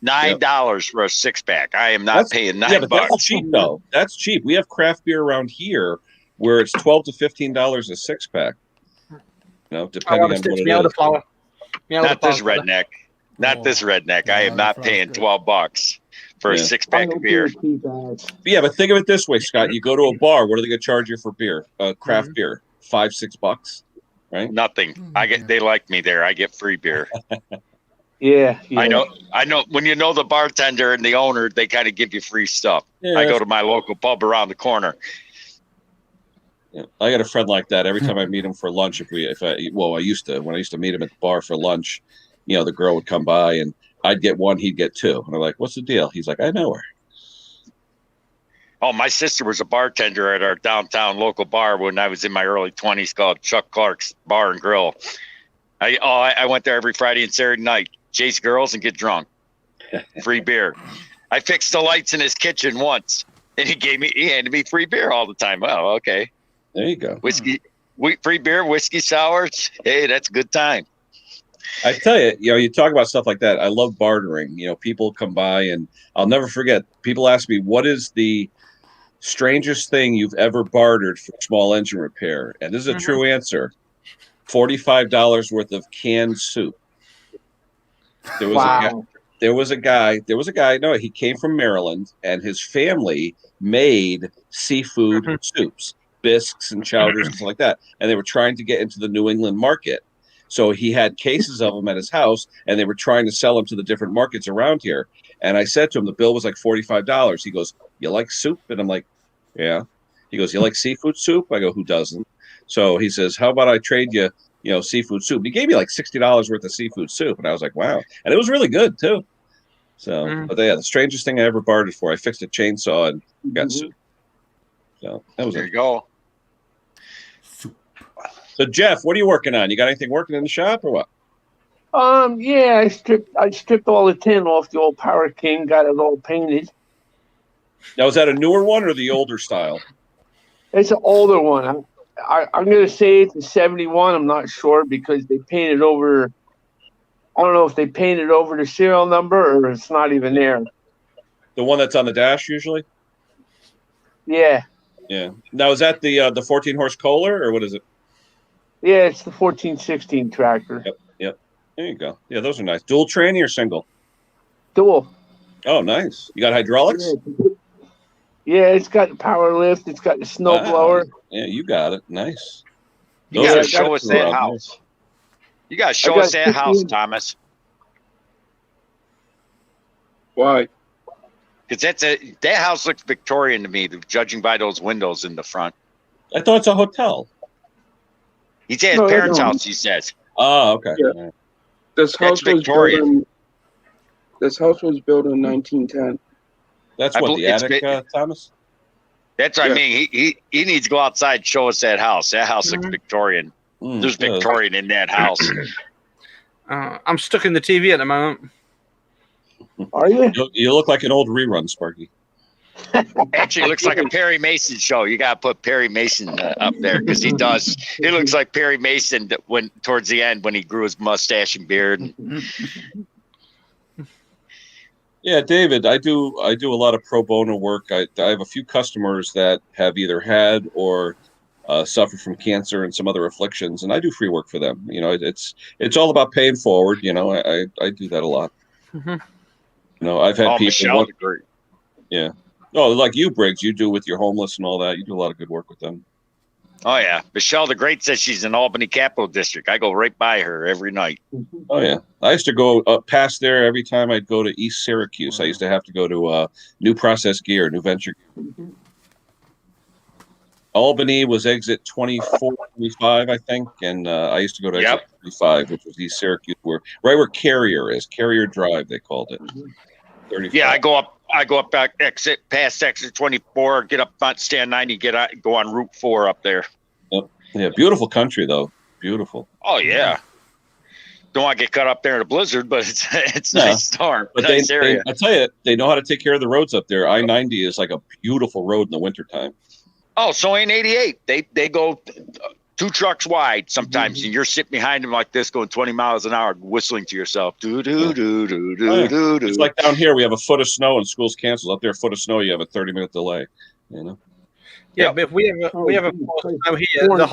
$9 for a 6-pack. I am not paying $9. That's cheap though. That's cheap. We have craft beer around here where it's $12 to $15 a 6-pack. You know, depending on what it is. Not this redneck. Not this redneck. I am not paying $12 for a 6-pack of beer. Yeah, but think of it this way, Scott. You go to a bar. What are they going to charge you for beer? Craft beer, $5-6, right? Nothing. They like me there. I get free beer. Yeah. I know. When you know the bartender and the owner, they kind of give you free stuff. Yeah, I go to my local pub around the corner. Yeah, I got a friend like that. Every time I meet him for lunch, when I used to meet him at the bar for lunch, you know, the girl would come by and I'd get one, he'd get two. And I'm like, what's the deal? He's like, I know her. Oh, my sister was a bartender at our downtown local bar when I was in my early 20s called Chuck Clark's Bar and Grill. I went there every Friday and Saturday night, chase girls and get drunk. Free beer. I fixed the lights in his kitchen once and he handed me free beer all the time. Oh, okay. There you go. Free beer, whiskey sours. Hey, that's a good time. I tell you, you talk about stuff like that. I love bartering. You know, people come by and I'll never forget. People ask me, what is the strangest thing you've ever bartered for small engine repair? And this is a true answer. $45 worth of canned soup. There was a guy. No, he came from Maryland, and his family made seafood soups, bisques and chowders and stuff like that. And they were trying to get into the New England market. So he had cases of them at his house, and they were trying to sell them to the different markets around here. And I said to him, the bill was like $45. He goes, "You like soup?" And I'm like, "Yeah." He goes, "You like seafood soup?" I go, "Who doesn't?" So he says, "How about I trade you, seafood soup?" He gave me like $60 worth of seafood soup. And I was like, wow. And it was really good too. So, but yeah, the strangest thing I ever bartered for, I fixed a chainsaw and got soup. So that was there. You go. So Jeff, what are you working on? You got anything working in the shop or what? Yeah, I stripped all the tin off the old Power King, got it all painted. Now, is that a newer one or the older style? It's an older one. I'm going to say it's a 71. I'm not sure because they painted over. I don't know if they painted over the serial number or it's not even there. The one that's on the dash usually? Yeah. Yeah. Now, is that the 14-horse Kohler or what is it? Yeah, it's the 1416 tractor. Yep. There you go. Yeah, those are nice. Dual tranny or single? Dual. Oh, nice. You got hydraulics? Yeah, it's got the power lift. It's got the snow blower. Yeah, you got it. Nice. You got to show us that house. You got to show us that house, Thomas. Why? Because that house looks Victorian to me, judging by those windows in the front. I thought it's a hotel. He's at his parents' house, he says. Oh, okay. Yeah. This house was built in 1910. That's what the attic, Thomas? That's what I mean. He needs to go outside and show us that house. That house looks Victorian. There's Victorian in that house. I'm stuck in the TV at the moment. Are you? You look like an old rerun, Sparky. Actually, it looks like a Perry Mason show. You got to put Perry Mason up there because he does. He looks like Perry Mason towards the end when he grew his mustache and beard. Yeah, David, I do a lot of pro bono work. I have a few customers that have either had or suffer from cancer and some other afflictions, and I do free work for them. It's all about paying forward. I do that a lot. I've had people. Michelle, yeah. Oh, like you, Briggs, you do with your homeless and all that. You do a lot of good work with them. Oh, yeah. Michelle the Great says she's in Albany Capital District. I go right by her every night. Oh, yeah. I used to go up past there every time I'd go to East Syracuse. I used to have to go to New Process Gear, New Venture. Albany was exit 24, 25, I think. And I used to go to exit 25, which was East Syracuse, right where Carrier is. Carrier Drive, they called it. 35. Yeah, I go up back past exit 24, get up on stand 90, go on Route 4 up there. Yep. Yeah, beautiful country though. Beautiful. Oh yeah. Don't want to get cut up there in a blizzard, but it's nice storm. But nice area. I tell you, they know how to take care of the roads up there. I-90 is like a beautiful road in the wintertime. Oh, so in 88, they go 2 trucks wide sometimes, and you're sitting behind them like this, going 20 miles an hour, whistling to yourself. Do do do do do do do. It's like down here, we have a foot of snow and school's canceled. Up there, a foot of snow, you have a 30-minute delay. Yeah, but if we have a snow here, the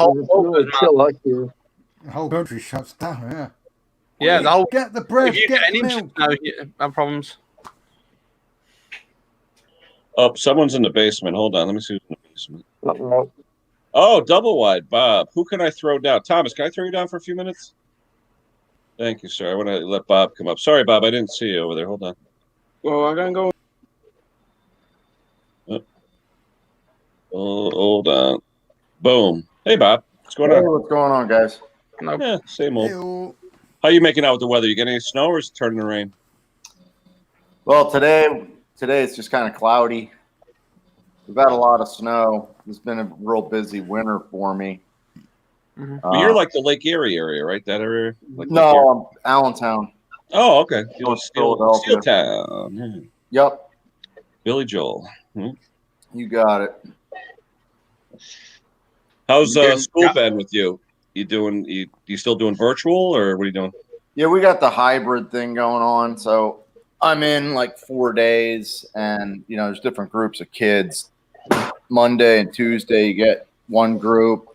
whole country shuts down. Yeah. Yeah, the whole. Get the bread. If you get any milk. snow, have problems. Oh, someone's in the basement. Hold on, let me see who's in the basement. Oh, double wide, Bob. Who can I throw down? Thomas, can I throw you down for a few minutes? Thank you, sir. I want to let Bob come up. Sorry, Bob, I didn't see you over there. Hold on. Well, I gotta go. Oh, hold on. Boom. Hey, Bob. What's going on? What's going on, guys? Yeah, same old. How you making out with the weather? You getting any snow or is it turning to rain? Well, today it's just kind of cloudy. We've had a lot of snow. It's been a real busy winter for me. But you're like the Lake Erie area, right? That area? Like no, I'm Allentown. Oh, okay. Philadelphia. Steel Town. Yeah. Yep. Billy Joel. You got it. How's school been with you? You still doing virtual or what are you doing? Yeah, we got the hybrid thing going on. So I'm in like 4 days and there's different groups of kids Monday and Tuesday you get one group.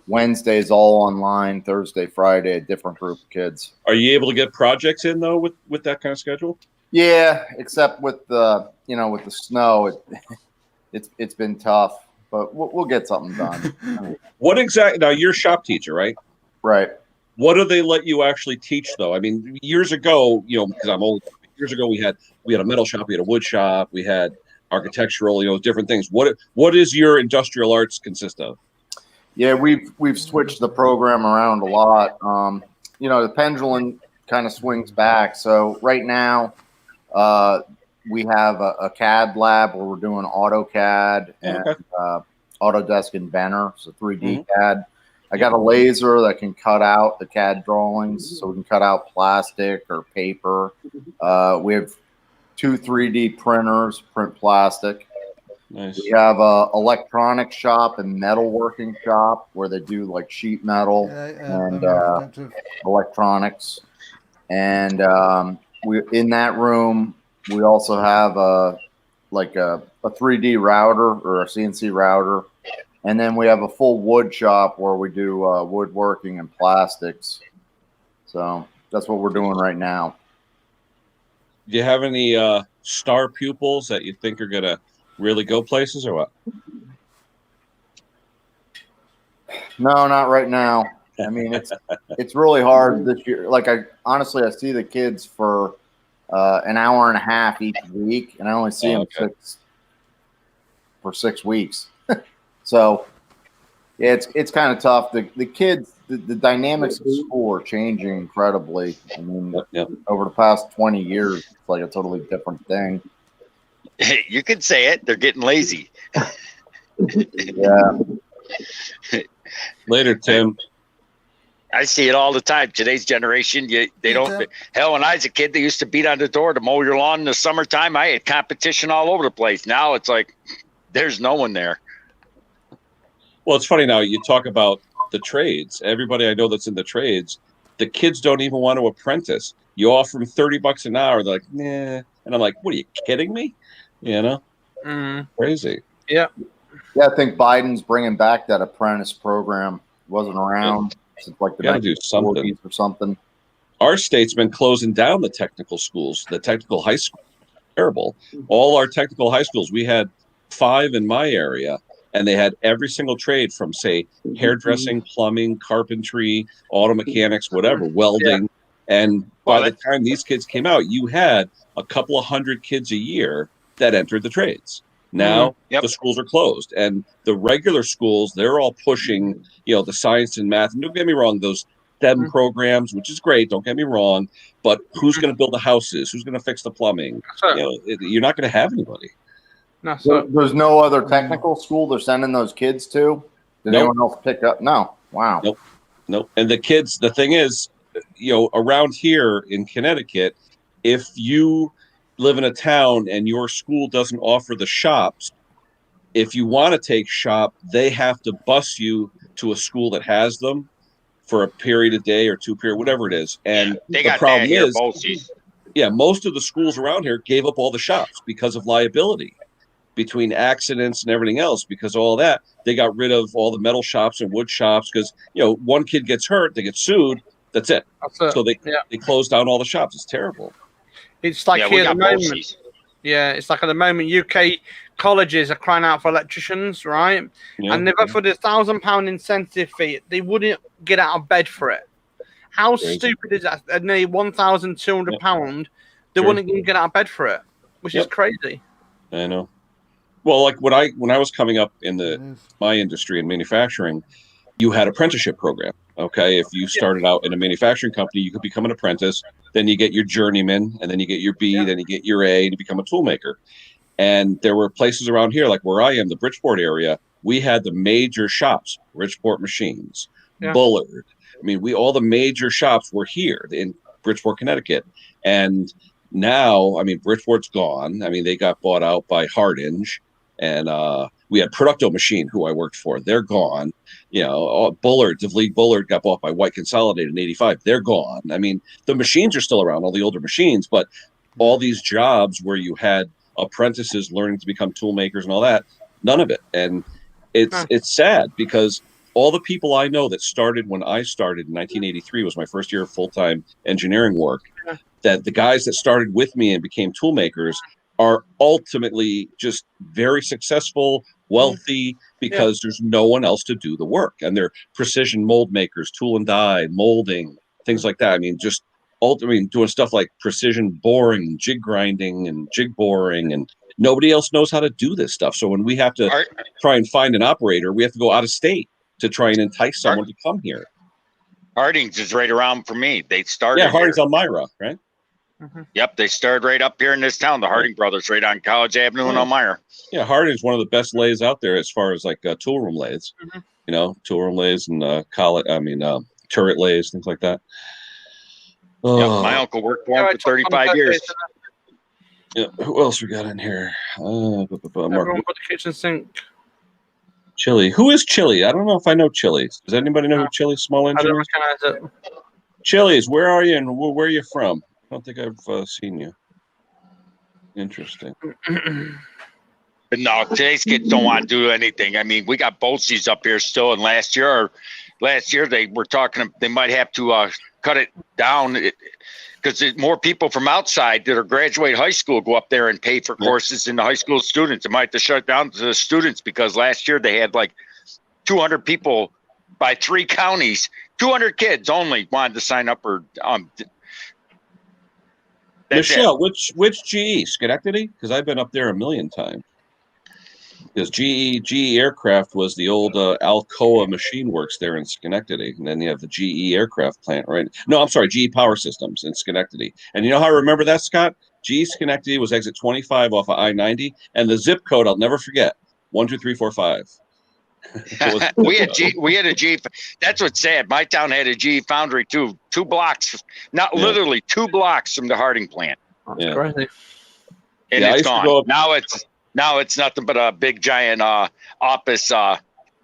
Wednesday's all online. Thursday, Friday, a different group of kids. Are you able to get projects in though with that kind of schedule? Yeah, except with the with the snow, it's been tough, but we'll get something done. What exactly? Now you're a shop teacher, right? Right. What do they let you actually teach though? I mean, years ago, because I'm old. Years ago, we had a metal shop, we had a wood shop, we had architectural, different things. What is your industrial arts consist of? Yeah, we've switched the program around a lot. The pendulum kind of swings back. So right now, we have a CAD lab where we're doing AutoCAD and Autodesk Inventor, so 3D CAD. I got a laser that can cut out the CAD drawings, so we can cut out plastic or paper. We have 2 3D printers, print plastic. Nice. We have a electronics shop and metalworking shop where they do like sheet metal and electronics. And we in that room we also have a 3D router or a CNC router. And then we have a full wood shop where we do woodworking and plastics. So that's what we're doing right now. Do you have any star pupils that you think are going to really go places or what? No, not right now. I mean, it's really hard this year. Like I see the kids for an hour and a half each week, and I only see them for 6 weeks. So yeah, it's kind of tough. The kids, the dynamics of school are changing incredibly. I mean, over the past 20 years, it's like a totally different thing. Hey, you can say it. They're getting lazy. Yeah. Later, Tim. I see it all the time. Today's generation, they don't. Hell, when I was a kid, they used to beat on the door to mow your lawn in the summertime. I had competition all over the place. Now it's like there's no one there. Well, it's funny now. You talk about the trades. Everybody I know that's in the trades, the kids don't even want to apprentice. You offer them $30 an hour. They're like, nah. And I'm like, what are you kidding me? Crazy. Yeah. Yeah, I think Biden's bringing back that apprentice program. It wasn't around since like the 1940s or something. Our state's been closing down the technical schools, the technical high school. Terrible. All our technical high schools, we had 5 in my area, and they had every single trade from, say, hairdressing, plumbing, carpentry, auto mechanics, whatever, welding. Yeah. And by the time these kids came out, you had a couple of hundred kids a year that entered the trades. Now the schools are closed, and the regular schools, they're all pushing, the science and math. And don't get me wrong, those STEM programs, which is great. Don't get me wrong, but who's going to build the houses? Who's going to fix the plumbing? You're not going to have anybody. No, so there's no other technical school they're sending those kids to? Did anyone else pick up? No. Wow. Nope. And the kids, the thing is, around here in Connecticut, if you live in a town and your school doesn't offer the shops, if you want to take shop, they have to bus you to a school that has them for a period, a day or 2 period, whatever it is. And the problem is, most of the schools around here gave up all the shops because of liability, between accidents and everything else. Because of all that, they got rid of all the metal shops and wood shops because, one kid gets hurt, they get sued. That's it. So they closed down all the shops. It's terrible. It's like here at the moment. Yeah, it's like at the moment, UK colleges are crying out for electricians, right? Yeah, and they've offered a £1,000 incentive fee. They wouldn't get out of bed for it. How stupid is that? At nearly £1,200, they wouldn't even get out of bed for it, which is crazy. I know. Well, like when I was coming up in my industry in manufacturing, you had apprenticeship program. Okay, if you started out in a manufacturing company, you could become an apprentice. Then you get your journeyman, and then you get your B, then you get your A, and you become a tool maker. And there were places around here, like where I am, the Bridgeport area, we had the major shops, Bridgeport Machines, Bullard. I mean, all the major shops were here in Bridgeport, Connecticut. And now, I mean, Bridgeport's gone. I mean, they got bought out by Hardinge. And we had Producto Machine, who I worked for. They're gone. Bullard, DeVlieg Bullard got bought by White Consolidated in '85. They're gone. I mean, the machines are still around, all the older machines, but all these jobs where you had apprentices learning to become tool makers and all that, none of it. And it's sad because all the people I know that started when I started in 1983 was my first year of full-time engineering work, that the guys that started with me and became tool makers are ultimately just very successful, wealthy, because there's no one else to do the work. And they're precision mold makers, tool and die, molding, things like that. I mean, just doing stuff like precision boring, jig grinding, and jig boring, and nobody else knows how to do this stuff. So when we have to try and find an operator, we have to go out of state to try and entice someone to come here. Harding's is right around for me. They started. Yeah, Harding's Elmira, right? Yep, they started right up here in this town. The Harding brothers, right on College Avenue in Elmira. Yeah, Harding's one of the best lathes out there as far as like tool room lathes. You know, tool room lathes and turret lathes, things like that. Yep, my uncle worked for him for 35 years. Yeah, who else we got in here? Everyone put the kitchen sink. Chili. Who is Chili? I don't know if I know Chili. Does anybody know who Chili Small I Engine don't is? recognize it. Chili's, where are you and where are you from? I don't think I've seen you. Interesting. But no, today's kids don't want to do anything. I mean, we got Bolsies up here still, and last year they were talking. They might have to cut it down because more people from outside that are graduate high school go up there and pay for courses in the high school students. It might have to shut down to the students because last year they had like 200 people by 3 counties. 200 kids only wanted to sign up for. Michelle, which GE? Schenectady? Because I've been up there a million times. Because GE Aircraft was the old Alcoa Machine Works there in Schenectady. And then you have the GE Aircraft plant, right? No, I'm sorry, GE Power Systems in Schenectady. And you know how I remember that, Scott? GE Schenectady was exit 25 off of I-90. And the zip code, I'll never forget, 12345. we had a GE. That's what's sad. My town had a GE foundry too. 2 blocks, not literally 2 blocks from the Harding plant. That's crazy. And it's gone. Now it's nothing but a big giant office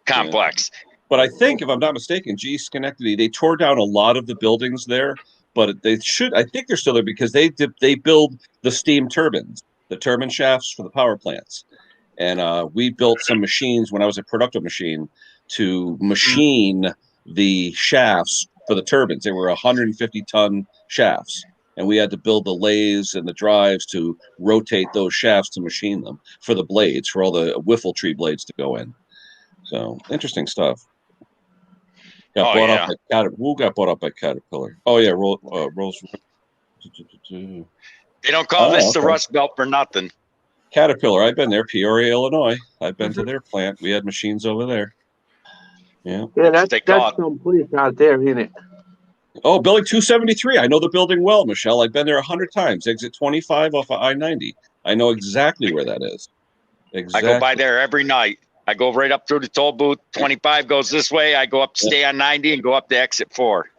complex. But I think, if I'm not mistaken, GE Schenectady, they tore down a lot of the buildings there, but I think they're still there because they build the steam turbines, the turbine shafts for the power plants. And we built some machines when I was at Productive Machine to machine the shafts for the turbines. They were 150-ton shafts. And we had to build the lathes and the drives to rotate those shafts to machine them for the blades, for all the whiffle tree blades to go in. So, interesting stuff. Who got bought up by Caterpillar? Oh, yeah, Rolls. They don't call this the Rust Belt for nothing. Caterpillar, I've been there, Peoria, Illinois. I've been to their plant. We had machines over there. Yeah, that's some place out there, isn't it? Oh, building 273. I know the building well, Michelle. I've been there 100 times. Exit 25 off of I-90. I know exactly where that is. Exactly. I go by there every night. I go right up through the toll booth. 25 goes this way. I go up, stay on 90, and go up to exit 4.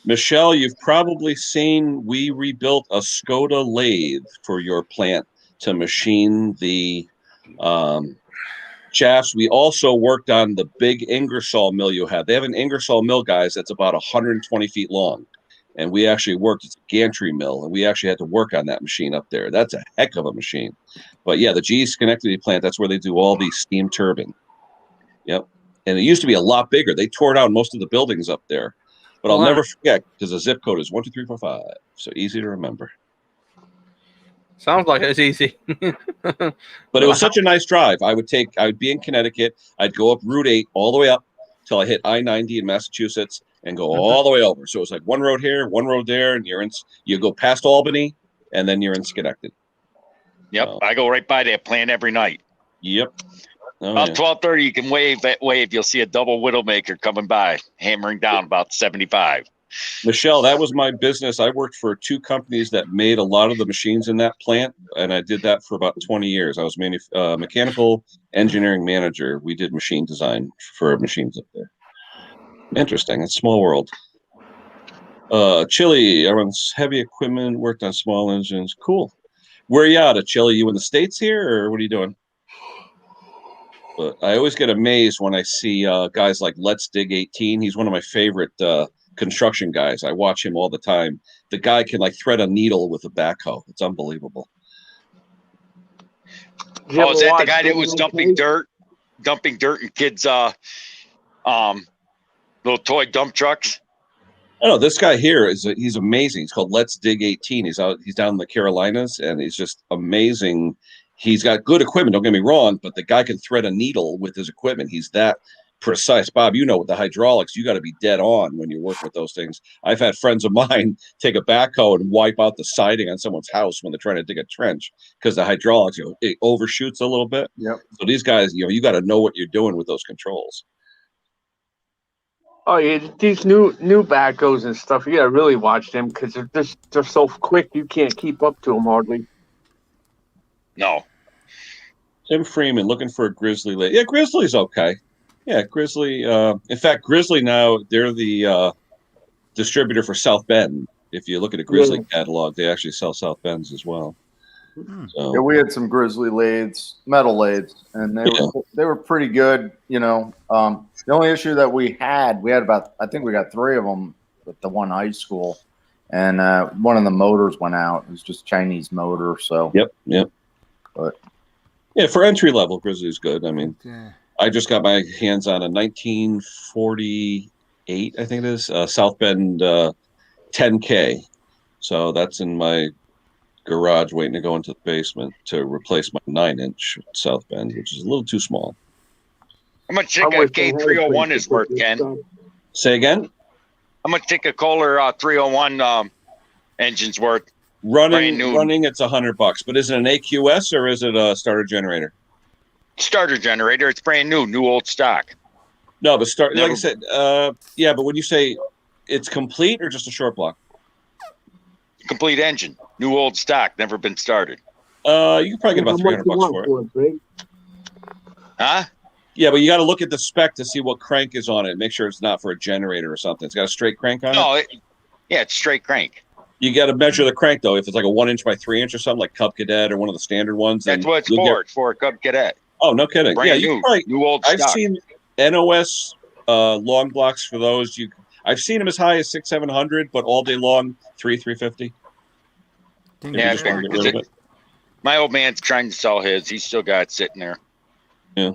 Michelle, you've probably seen we rebuilt a Skoda lathe for your plant to machine the shafts. We also worked on the big Ingersoll mill you had. They have an Ingersoll mill, guys, that's about 120 feet long. And we actually worked, it's a gantry mill, and we actually had to work on that machine up there. That's a heck of a machine. But yeah, the GE Schenectady plant, that's where they do all these steam turbine. Yep. And it used to be a lot bigger. They tore down most of the buildings up there. But I'll never forget because the zip code is 12345. So easy to remember. Sounds like it's easy. But it was such a nice drive. I would be in Connecticut. I'd go up Route 8 all the way up till I hit I-90 in Massachusetts and go all the way over. So it was like one road here, one road there, and you go past Albany, and then you're in Schenectady. Yep, I go right by that plant every night. Yep. About 12:30, you can wave. You'll see a double Widowmaker coming by, hammering down about 75. Michelle, that was my business. I worked for 2 companies that made a lot of the machines in that plant, and I did that for about 20 years. I was mechanical engineering manager. We did machine design for machines up there. Interesting. It's a small world. Chile, everyone's heavy equipment, worked on small engines. Cool. Where are you out of, Chile? You in the States here, or what are you doing? But I always get amazed when I see guys like Let's Dig 18. He's one of my favorite construction guys. I watch him all the time. The guy can like thread a needle with a backhoe. It's unbelievable. Oh, is that the guy that was dumping dirt? dumping dirt in kids' little toy dump trucks. Oh, this guy here he's amazing. He's called Let's Dig 18. He's down in the Carolinas, and he's just amazing. He's got good equipment, don't get me wrong, but the guy can thread a needle with his equipment. He's that precise. Bob, you know, with the hydraulics, you got to be dead on when you're working with those things. I've had friends of mine take a backhoe and wipe out the siding on someone's house when they're trying to dig a trench because the hydraulics, it overshoots a little bit. Yep. So these guys, you got to know what you're doing with those controls. Oh yeah, these new backhoes and stuff. You gotta really watch them because they're so quick you can't keep up to them hardly. No. Tim Freeman looking for a Grizzly. Yeah, Grizzly's okay. Yeah, Grizzly. In fact, Grizzly now they're the distributor for South Bend. If you look at a Grizzly catalog, they actually sell South Bends as well. So. Yeah, we had some Grizzly lathes, metal lathes, and they were pretty good. The only issue that we had about, I think we got 3 of them at the one high school, and one of the motors went out. It was just Chinese motor. So yep. But yeah, for entry level, Grizzly's good. I mean, I just got my hands on a 1948, I think it is, South Bend 10K. So that's in my garage waiting to go into the basement to replace my 9-inch South Bend, which is a little too small. How much do you think a K301 is worth, Ken? Say again? How much do you think a Kohler 301 engine's worth? Running, it's $100. But is it an AQS or is it a starter generator? Starter generator. It's brand new old stock. No, but like I said, yeah. But when you say it's complete or just a short block? Complete engine, new old stock, never been started. You can probably get about $300 for it. Huh? Yeah, but you got to look at the spec to see what crank is on it. Make sure it's not for a generator or something. It's got a straight crank on it. It's straight crank. You got to measure the crank though. If it's like a 1-inch by 3-inch or something, like Cub Cadet or one of the standard ones, that's what it's for a Cub Cadet. Oh, no kidding. Brand new, new old stock. I've seen NOS long blocks for those. I've seen them as high as 600-700, but all day long 350. Yeah, my old man's trying to sell his. He's still got it sitting there. Yeah.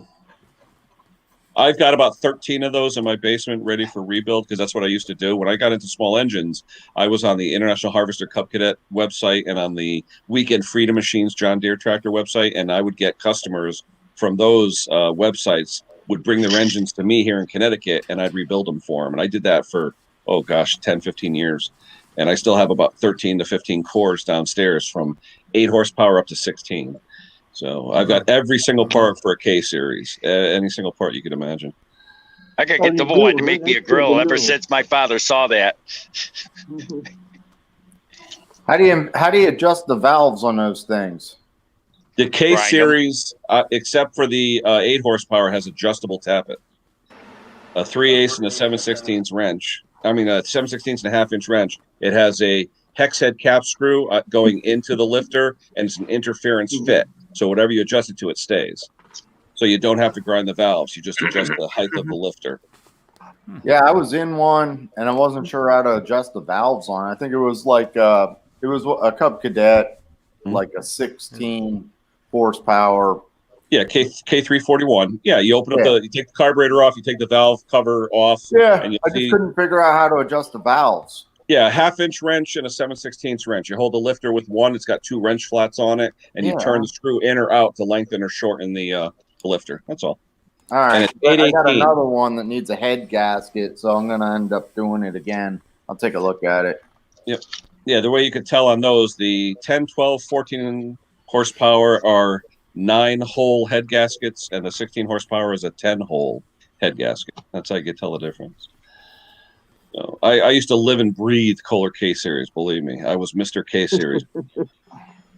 I've got about 13 of those in my basement ready for rebuild because that's what I used to do. When I got into small engines, I was on the International Harvester Cub Cadet website and on the Weekend Freedom Machines John Deere tractor website, and I would get customers from those websites would bring their engines to me here in Connecticut, and I'd rebuild them for them. And I did that for, 10, 15 years. And I still have about 13 to 15 cores downstairs from 8 horsepower up to 16. So I've got every single part for a K series, any single part you could imagine. I gotta get the one to make me a grill ever since my father saw that. How do you adjust the valves on those things? The K series, except for the 8 horsepower, has adjustable tappet. A 3/8 and a 7/16 wrench. I mean, a 7/16 and a half-inch wrench. It has a hex head cap screw going into the lifter, and it's an interference fit. So whatever you adjust it to, it stays. So you don't have to grind the valves. You just adjust the height of the lifter. Yeah, I was in one, and I wasn't sure how to adjust the valves on it. I think it was like it was a Cub Cadet, like a 16 horsepower. Yeah, K341. Yeah, you open up you take the carburetor off, you take the valve cover off. Yeah, and I just couldn't figure out how to adjust the valves. Yeah, a 1/2-inch wrench and a 7/16 wrench. You hold the lifter with one; it's got 2 wrench flats on it, and you turn the screw in or out to lengthen or shorten the lifter. That's all. All right, I got another one that needs a head gasket, so I'm going to end up doing it again. I'll take a look at it. Yep. Yeah, the way you could tell on those, the 10, 12, 14 horsepower are 9-hole head gaskets, and the 16 horsepower is a 10-hole head gasket. That's how you can tell the difference. So I used to live and breathe Kohler K series. Believe me, I was Mr. K series.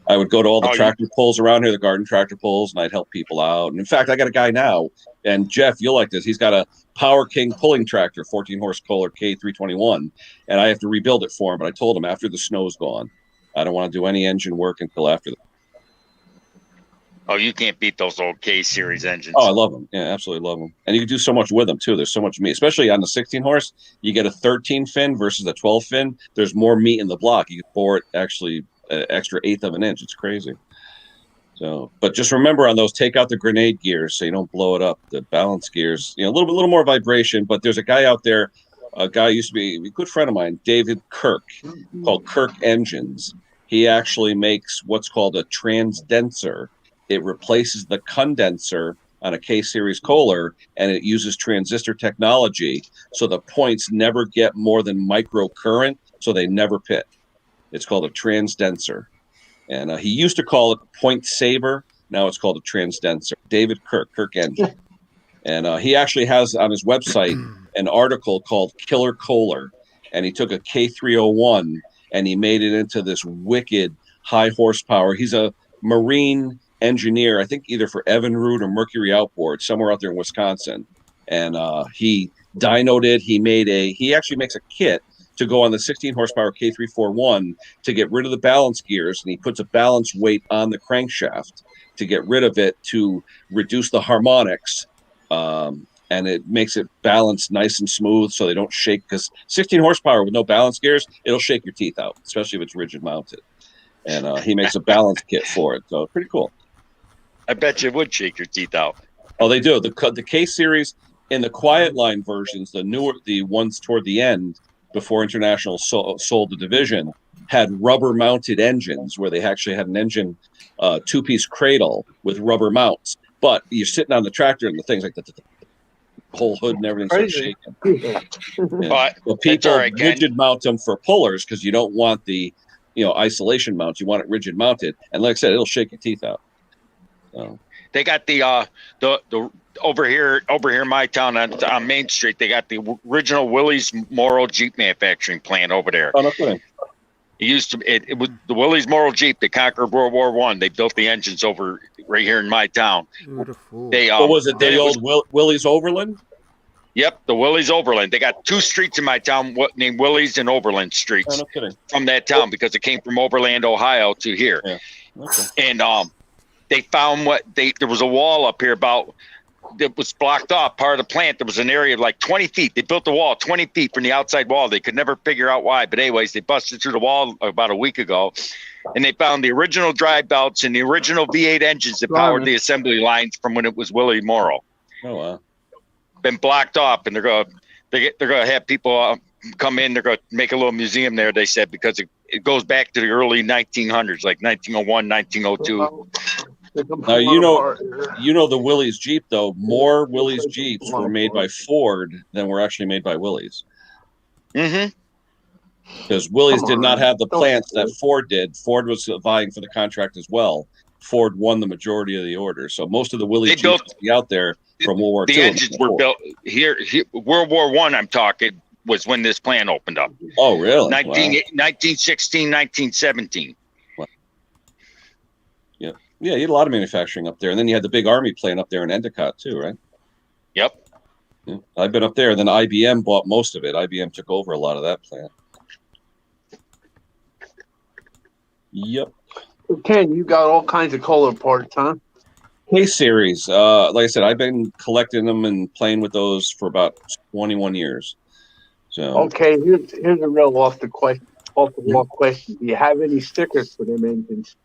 I would go to all the tractor pulls around here, the garden tractor pulls, and I'd help people out. And in fact, I got a guy now, and Jeff, you'll like this. He's got a Power King pulling tractor, 14-horse Kohler K321, and I have to rebuild it for him. But I told him after the snow's gone, I don't want to do any engine work until after that. Oh, you can't beat those old K series engines. Oh, I love them. Yeah, absolutely love them. And you can do so much with them too. There's so much meat, especially on the 16 horse. You get a 13 fin versus a 12 fin. There's more meat in the block. You can bore it actually an extra 1/8 of an inch. It's crazy. So, but just remember on those, take out the grenade gears so you don't blow it up. The balance gears, a little more vibration. But there's a guy out there, a guy used to be a good friend of mine, David Kirk, called Kirk Engines. He actually makes what's called a transdenser. It replaces the condenser on a K-series Kohler, and it uses transistor technology, so the points never get more than microcurrent, so they never pit. It's called a transdenser. And he used to call it point saver. Now it's called a transdenser. David Kirk Engine. And he actually has on his website an article called Killer Kohler. And he took a K301 and he made it into this wicked high horsepower. He's a marine engineer, I think either for Evinrude or Mercury Outboard, somewhere out there in Wisconsin. And he dynoed it. He actually makes a kit to go on the 16 horsepower K341 to get rid of the balance gears, and he puts a balance weight on the crankshaft to get rid of it to reduce the harmonics, and it makes it balance nice and smooth so they don't shake, because 16 horsepower with no balance gears, it'll shake your teeth out, especially if it's rigid mounted. And he makes a balance kit for it, so pretty cool. I bet you it would shake your teeth out. Oh, they do. The K-series in the quiet line versions, the ones toward the end, before International sold the division, had rubber mounted engines where they actually had an engine two-piece cradle with rubber mounts. But you're sitting on the tractor and the things like the whole hood and everything starts shaking. Yeah. But people rigid mount them for pullers because you don't want the isolation mount. You want it rigid mounted. And like I said, it'll shake your teeth out. So. They got the over here in my town on Main Street. They got the original Willys Morrow Jeep manufacturing plant over there. Oh, no kidding. It used to. It was the Willys Morrow Jeep that conquered World War I. They built the engines over right here in my town. Beautiful. What was it? The old Willys Overland? Yep, the Willys Overland. They got two streets in my town named Willys and Overland streets. Oh, no kidding. From that town because it came from Overland, Ohio to here. Yeah. Okay. And they found there was a wall up here that was blocked off part of the plant. There was an area of like 20 feet. They built the wall 20 feet from the outside wall. They could never figure out why. But anyways, they busted through the wall about a week ago, and they found the original drive belts and the original V8 engines that powered the assembly lines from when it was Willie Morrow. Oh, wow. Been blocked off, and they're going to have people come in. They're going to make a little museum there, they said, because it goes back to the early 1900s, like 1901, 1902. Now, you know the Willys Jeep, though. More Willys Jeeps were made by Ford than were actually made by Willys. Mm-hmm. Because Willys did not have the plants that Ford did. Ford was vying for the contract as well. Ford won the majority of the orders. So most of the Willys Jeeps out there from World War II. The engines were built here. World War I, I'm talking, was when this plant opened up. Oh, really? 1916, 1917. Yeah, you had a lot of manufacturing up there. And then you had the big Army plant up there in Endicott, too, right? Yep. Yeah, I've been up there. Then IBM bought most of it. IBM took over a lot of that plant. Yep. Ken, you got all kinds of Kohler parts, huh? K-series. Like I said, I've been collecting them and playing with those for about 21 years. So. Okay, here's a real off the wall question. Do you have any stickers for them engines?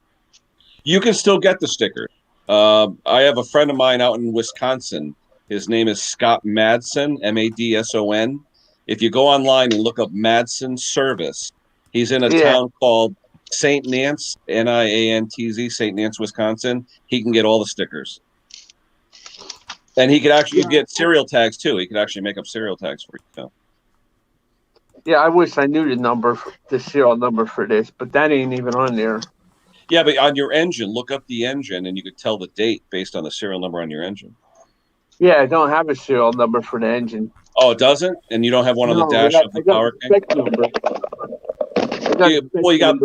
You can still get the sticker. I have a friend of mine out in Wisconsin. His name is Scott Madsen, Madson. If you go online and look up Madsen Service, he's in a town called St. Nance, Niantz, St. Nance, Wisconsin. He can get all the stickers. And he could actually get serial tags, too. He could actually make up serial tags for you. Yeah, I wish I knew the serial number for this, but that ain't even on there. Yeah, but on your engine, look up the engine, and you could tell the date based on the serial number on your engine. Yeah, I don't have a serial number for the engine. Oh, it doesn't? And you don't have one on the dash of the Power King? You got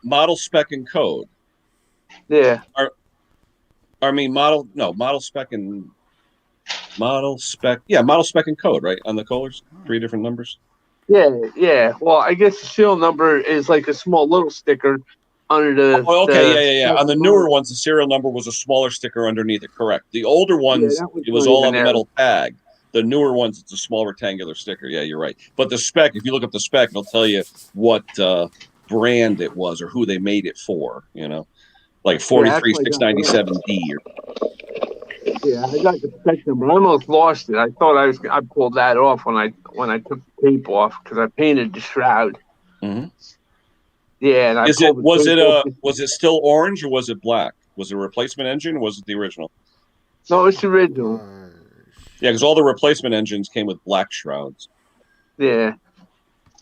model, spec, and code. Yeah. Model, spec, and code, right? On the Kohlers? 3 different numbers? Yeah. Well, I guess the serial number is like a small little sticker under the. Oh, okay, yeah. On the newer ones, the serial number was a smaller sticker underneath it. Correct. The older ones, it was all on the metal tag. The newer ones, it's a small rectangular sticker. Yeah, you're right. But the spec, if you look up the spec, it'll tell you what brand it was or who they made it for. like 43697D. Yeah, I got the spec number. I almost lost it. I thought I pulled that off when I took the tape off because I painted the shroud. Mm-hmm. Yeah, and was it still orange or was it black? Was it a replacement engine or was it the original? No, it's the original. Yeah, because all the replacement engines came with black shrouds. Yeah.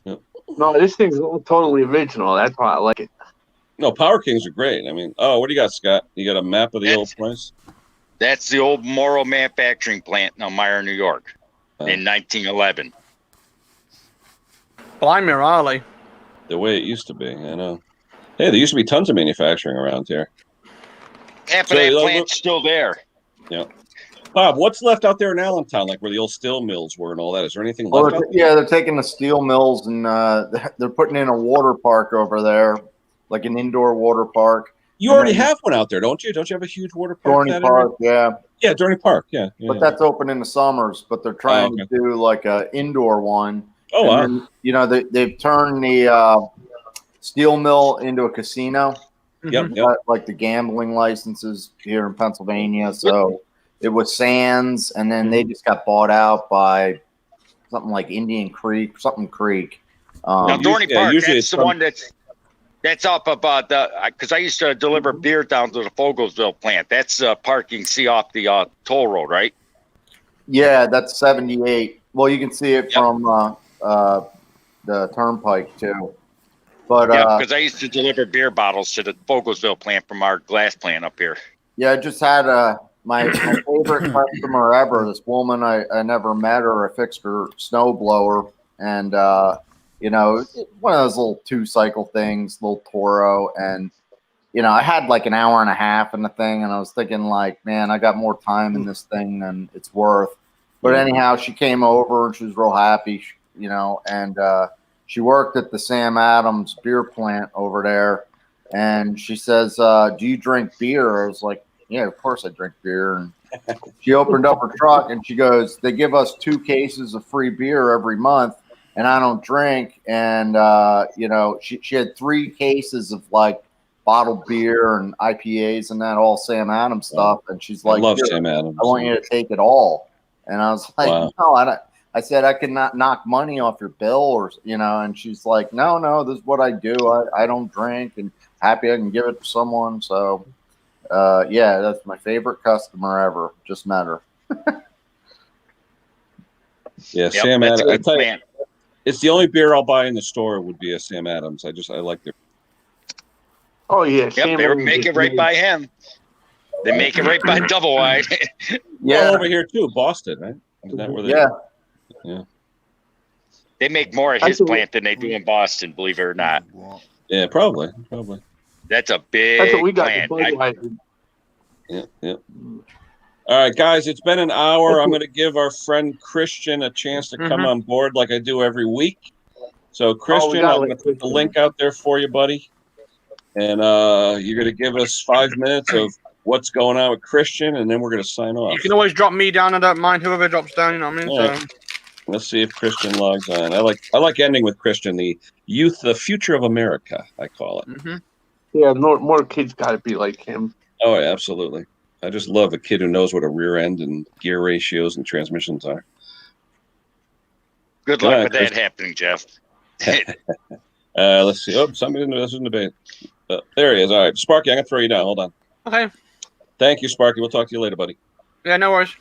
Yep. No, this thing's totally original. That's why I like it. No, Power Kings are great. I mean, what do you got, Scott? You got a map of the old place? That's the old Morrow manufacturing plant in Elmira, New York, in 1911. Blimey, Raleigh. The way it used to be, I know. Hey, there used to be tons of manufacturing around here. Half of that plant's still there. Yeah. Bob, what's left out there in Allentown, like where the old steel mills were and all that? Is there anything left out there? Yeah, they're taking the steel mills and they're putting in a water park over there, like an indoor water park. You already have one out there, don't you? Don't you have a huge water park? Dorney Park, yeah. Yeah, Dorney Park, yeah. But that's open in the summers, but they're trying to do like an indoor one. Oh, wow. And then, you know, they've turned the steel mill into a casino. Yep. Like the gambling licenses here in Pennsylvania. So it was Sands, and then they just got bought out by something like Indian Creek, something Creek. Now, Dorney Park, that's the one that's up about because I used to deliver beer down to the Fogelsville plant. That's parking see off the toll road, right? Yeah, that's 78. Well, you can see it from the turnpike too. But because I used to deliver beer bottles to the Fogelsville plant from our glass plant up here. Yeah, I just had my favorite customer ever. This woman, I never met her. I fixed her snow blower, and you know, one of those little 2-cycle things, little Toro, and you know, I had like an hour and a half in the thing, and I was thinking like, man, I got more time in this thing than it's worth. But anyhow, she came over and she was real happy, you know, and she worked at the Sam Adams beer plant over there, and she says, do you drink beer? I was like, yeah, of course I drink beer. And she opened up her truck and she goes, they give us 2 cases of free beer every month, and I don't drink. And, you know, she had 3 cases of like bottled beer and IPAs and that, all Sam Adams stuff. And she's like, I love Sam Adams. I want you to take it all. And I was like, no, I don't. I said, I could not knock money off your bill, or, you know, and she's like, no, this is what I do. I don't drink, and happy I can give it to someone. So, yeah, that's my favorite customer ever. Just met her. Yeah, Sam Adams. I tell you, it's the only beer I'll buy in the store would be a Sam Adams. I like their. Oh, yeah. Yep, they make it right by him. They make it right by Double Wide. Yeah, over here too, Boston, right? Isn't that where they? Yeah. They make more at his plant than they do in Boston, believe it or not. Yeah, probably. That's a big That's what we got plant. Yeah. All right, guys, it's been an hour. I'm going to give our friend Christian a chance to come on board like I do every week. So, Christian, I'm going to put the link out there for you, buddy. And you're going to give us 5 minutes of what's going on with Christian, and then we're going to sign off. You can always drop me down. I don't mind whoever drops down. You know what I mean? Right. Let's see if Christian logs on. I like ending with Christian, the future of America, I call it. Yeah, more kids got to be like him. Oh, yeah, absolutely. I just love a kid who knows what a rear end and gear ratios and transmissions are. Good luck with that happening, Jeff. Let's see. Oh, somebody doesn't debate. There he is. All right, Sparky, I'm going to throw you down. Hold on. Okay. Thank you, Sparky. We'll talk to you later, buddy. Yeah, no worries.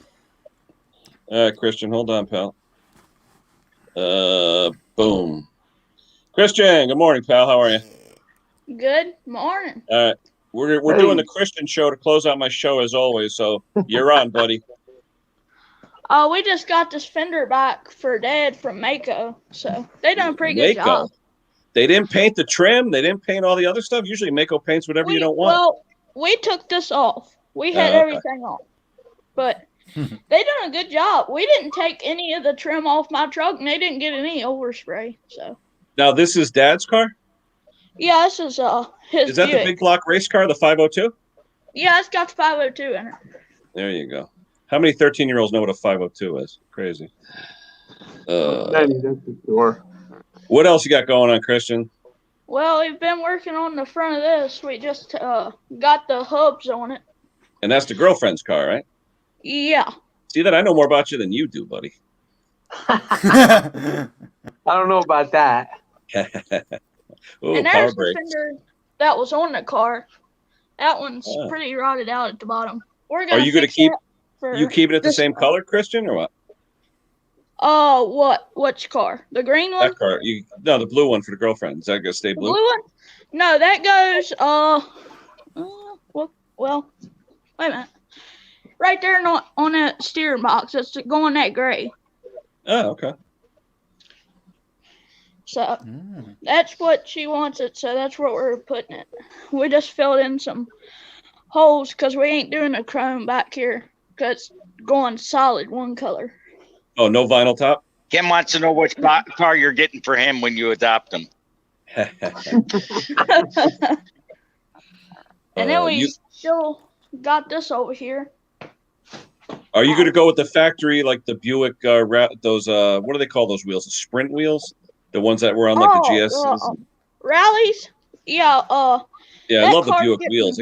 All right, Christian, hold on, pal. Boom. Christian, good morning, pal. How are you? Good morning. All right. We're doing the Christian show to close out my show as always, so you're on, buddy. We just got this fender back for Dad from Mako, so they done a pretty good job. They didn't paint the trim. They didn't paint all the other stuff. Usually Mako paints whatever you don't want. Well, we took this off. We had everything off. But they done a good job. We didn't take any of the trim off my truck, and they didn't get any overspray. So now this is Dad's car? Yeah, this is his Is that Buick. the big block race car, the 502? Yeah, it's got the 502 in it. There you go. How many 13-year-olds know what a 502 is? Crazy. That's for sure. What else you got going on, Christian? Well, we've been working on the front of this. We just got the hubs on it. And that's the girlfriend's car, right? Yeah. See that? I know more about you than you do, buddy. I don't know about that. Ooh, And power there's the brakes. fender that was on the car. That one's pretty rotted out at the bottom. We're gonna. Are you going to keep? You keeping it the same car. color, Christian, or what? Which car? The green one? That car. No, the blue one for the girlfriend. Is that going to stay The blue? blue one? No, that goes. Well, wait a minute. Right there on that steering box. It's going that gray. Oh, okay. So that's what she wants it. So that's what we're putting it. We just filled in some holes because we ain't doing a chrome back here because it's going solid one color. Oh, no vinyl top? Kim wants to know which car you're getting for him when you adopt him. And then we still got this over here. Are you going to go with the factory, like the Buick, those, what do they call those wheels? The sprint wheels? The ones that were on like the GSs? Rallies? Yeah. Yeah, I love the Buick wheels.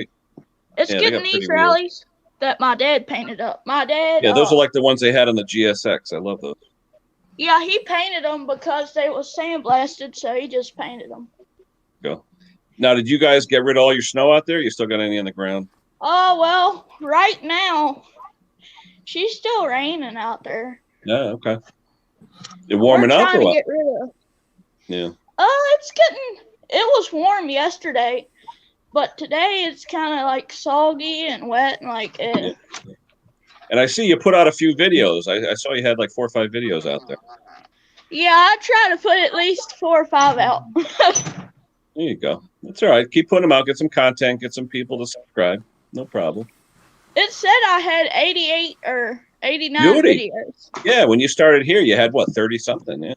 It's getting these rallies that my dad painted up. My dad. Yeah, those are like the ones they had on the GSX. I love those. Yeah, he painted them because they were sandblasted, so he just painted them. Go. Now, did you guys get rid of all your snow out there? You still got any on the ground? Oh, well, right now, she's still raining out there. Yeah, okay. It warming up or what? Get rid of. Yeah. It was warm yesterday, but today it's kind of like soggy and wet and like it. Yeah. And I see you put out a few videos. I saw you had like 4 or 5 videos out there. Yeah, I try to put at least 4 or 5 out. There you go. That's all right. Keep putting them out. Get some content. Get some people to subscribe. No problem. It said I had 88 or 89 videos. Yeah, when you started here, you had what, 30-something? Yeah.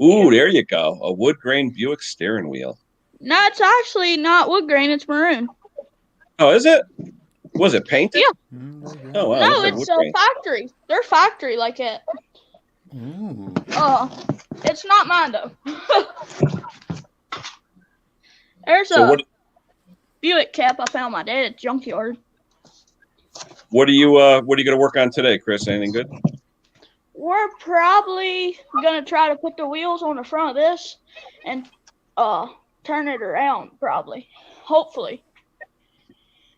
Ooh, there you go. A wood grain Buick steering wheel. No, it's actually not wood grain. It's maroon. Oh, is it? Was it painted? Yeah. Oh, wow. No, it's a factory. They're factory like it. Ooh. It's not mine though. There's a Buick cap I found my dad at the junkyard. What are you going to work on today, Chris? Anything good? We're probably gonna try to put the wheels on the front of this and turn it around, probably, hopefully,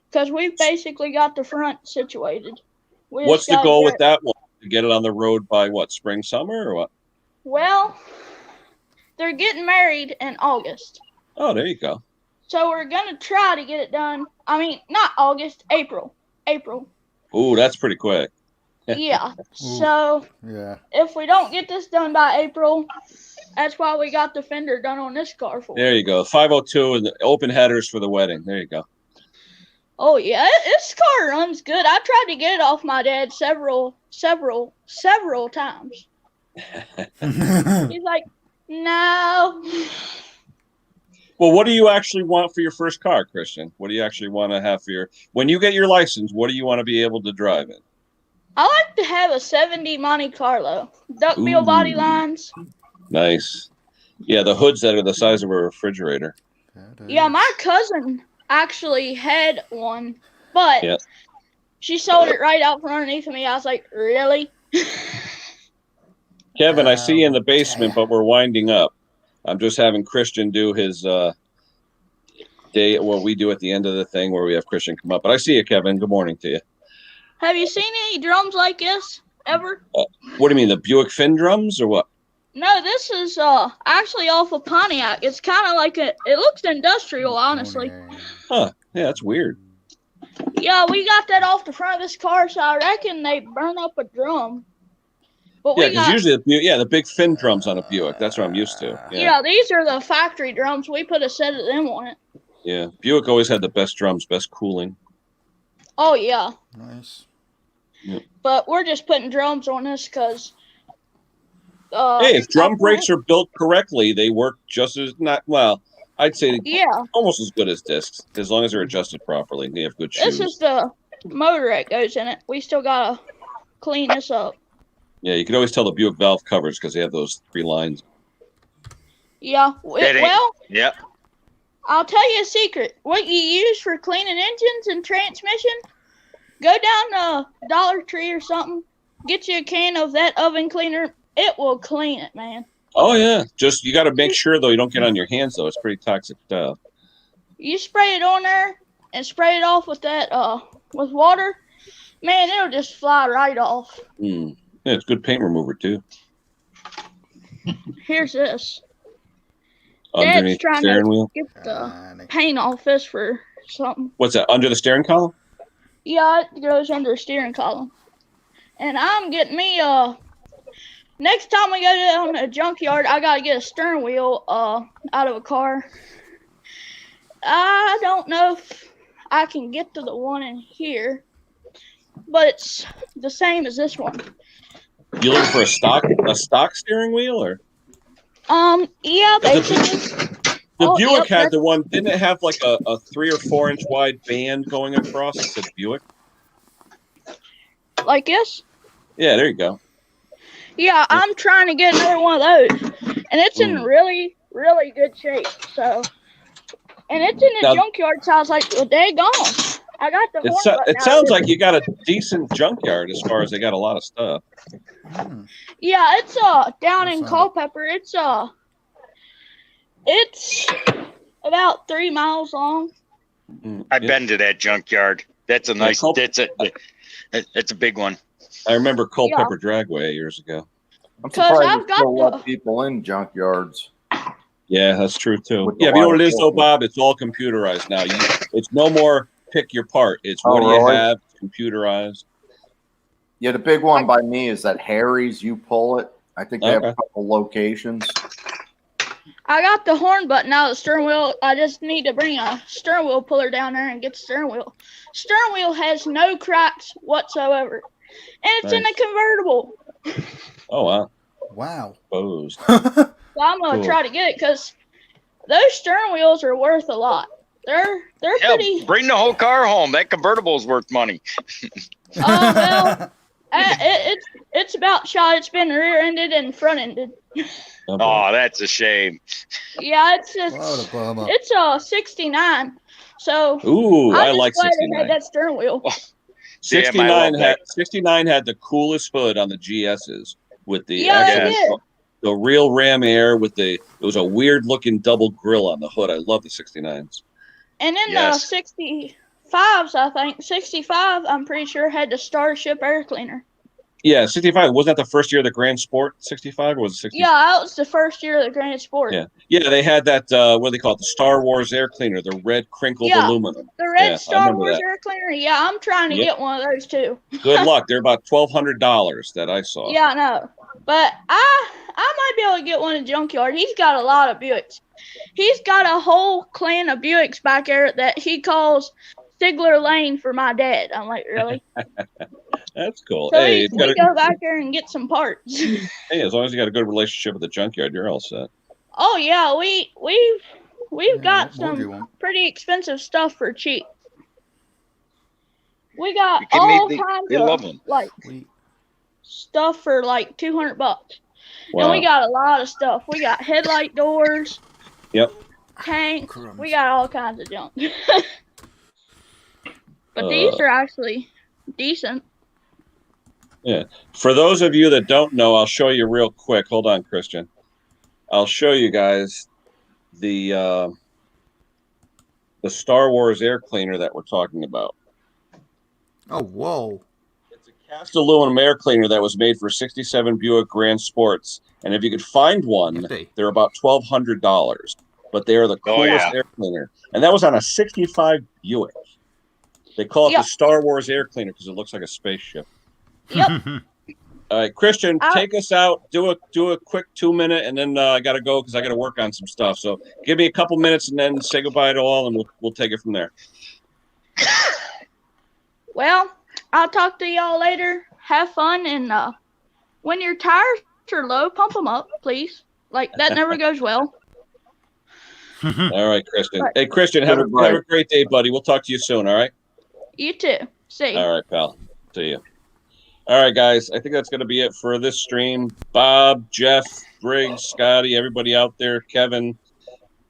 because we've basically got the front situated. What's the goal with that one? To get it on the road by what, spring, summer, or what? Well, they're getting married in August. Oh, there you go. So we're gonna try to get it done. I mean, not August, April. Ooh, that's pretty quick. Yeah. So yeah. If we don't get this done by April, that's why we got the fender done on this car for. There you go. 502 and the open headers for the wedding. There you go. Oh yeah, this car runs good. I tried to get it off my dad several times. He's like, no. Well, what do you actually want for your first car, Christian? What do you actually want to have for your, when you get your license, what do you want to be able to drive in? I like to have a 70 Monte Carlo. Duckbill body lines. Nice. Yeah, the hoods that are the size of a refrigerator. Yeah, my cousin actually had one, but she sold it right out from underneath of me. I was like, really? Kevin, I see you in the basement, but we're winding up. I'm just having Christian do his day, what we do at the end of the thing where we have Christian come up. But I see you, Kevin. Good morning to you. Have you seen any drums like this ever? What do you mean, the Buick Fin drums or what? No, this is actually off of Pontiac. It's kind of like it looks industrial, honestly. Huh. Yeah, that's weird. Yeah, we got that off the front of this car, so I reckon they burn up a drum. But yeah, because usually, the big fin drums on a Buick. That's what I'm used to. Yeah, these are the factory drums. We put a set of them on it. Yeah, Buick always had the best drums, best cooling. Oh, yeah. Nice. Yeah. But we're just putting drums on this because... hey, if drum brakes are built correctly, they work just as I'd say almost as good as discs, as long as they're adjusted properly. They have good shoes. This is the motor that goes in it. We still got to clean this up. Yeah, you can always tell the Buick valve covers because they have those 3 lines. Yeah. Well, yep. I'll tell you a secret. What you use for cleaning engines and transmission, go down to Dollar Tree or something, get you a can of that oven cleaner. It will clean it, man. Oh yeah, just you got to make sure though you don't get on your hands though. It's pretty toxic stuff. You spray it on there and spray it off with that with water, man, it'll just fly right off. Yeah, it's good paint remover too. Here's this. Underneath Dad's trying the steering to wheel. get the paint off this for something. What's that? Under the steering column? Yeah, it goes under the steering column. And I'm getting me next time we go down to a junkyard, I gotta get a steering wheel out of a car. I don't know if I can get to the one in here, but it's the same as this one. You looking for a stock steering wheel or? Yeah, basically. The Buick had the one. Didn't it have like a 3 or 4 inch wide band going across? It said Buick. Like this? Yeah, there you go. Yeah, I'm trying to get another one of those, and it's in really, really good shape. So, and it's in the junkyard. So I was like, well, they're gone. I got the horn. It sounds like you got a decent junkyard as far as they got a lot of stuff. Yeah, it's down in Culpeper. It's about 3 miles long. I've been to that junkyard. That's a nice. That's a big one. I remember Culpeper Dragway years ago. I'm surprised they still let people in junkyards. Yeah, that's true too. Yeah, but you know what it is though, Bob? It's all computerized now. It's no more pick your part. It's what do you have? It's computerized. Yeah, the big one by me is that Harry's. You pull it. I think they have a couple locations. I got the horn button out of the steering wheel. I just need to bring a steering wheel puller down there and get the steering wheel. Steering wheel has no cracks whatsoever. And it's in a convertible. Oh, wow. Wow. Exposed. So I'm going to try to get it because those steering wheels are worth a lot. They're pretty. Bring the whole car home. That convertible is worth money. Oh, well, it's about shot. It's been rear-ended and front-ended. Oh, that's a shame. Yeah, it's just, it's a 69. So I like 69. I had that steering wheel. 69 had the coolest hood on the GSs with the the real Ram Air with it was a weird looking double grill on the hood. I love the 69s. And then the 65s, I think 65, I'm pretty sure had the Starship air cleaner. Yeah, 65. Wasn't that the first year of the Grand Sport 65 or was it 65? Yeah, that was the first year of the Grand Sport. Yeah, they had that, what do they call it? The Star Wars air cleaner, the red crinkled aluminum. The red Star Wars air cleaner. Yeah, I'm trying to get one of those too. Good luck. They're about $1,200 that I saw. Yeah, I know. But I might be able to get one in the junkyard. He's got a lot of Buicks. He's got a whole clan of Buicks back there that he calls Sigler Lane for my dad. I'm like, really? That's cool. So hey, we go back there and get some parts. Hey, as long as you got a good relationship with the junkyard, you're all set. Oh yeah, we've got some pretty expensive stuff for cheap. We got all kinds of like stuff for like $200. Wow. And we got a lot of stuff. We got headlight doors. Yep. Tanks. We got all kinds of junk. But these are actually decent. Yeah. For those of you that don't know, I'll show you real quick. Hold on, Christian. I'll show you guys the Star Wars air cleaner that we're talking about. Oh, whoa. It's a cast aluminum air cleaner that was made for 67 Buick Grand Sports. And if you could find one, they're about $1,200. But they are the coolest air cleaner. And that was on a 65 Buick. They call it the Star Wars air cleaner because it looks like a spaceship. Yep. All right, Christian, take us out. Do a quick 2-minute, and then I got to go because I got to work on some stuff. So give me a couple minutes, and then say goodbye to all, and we'll take it from there. Well, I'll talk to y'all later. Have fun, and when your tires are low, pump them up, please. Like that never goes well. All right, Christian. Hey, Christian, have a great day, buddy. We'll talk to you soon. All right. You too. See you. All right, pal. See you. All right, guys. I think that's going to be it for this stream. Bob, Jeff, Briggs, Scotty, everybody out there, Kevin,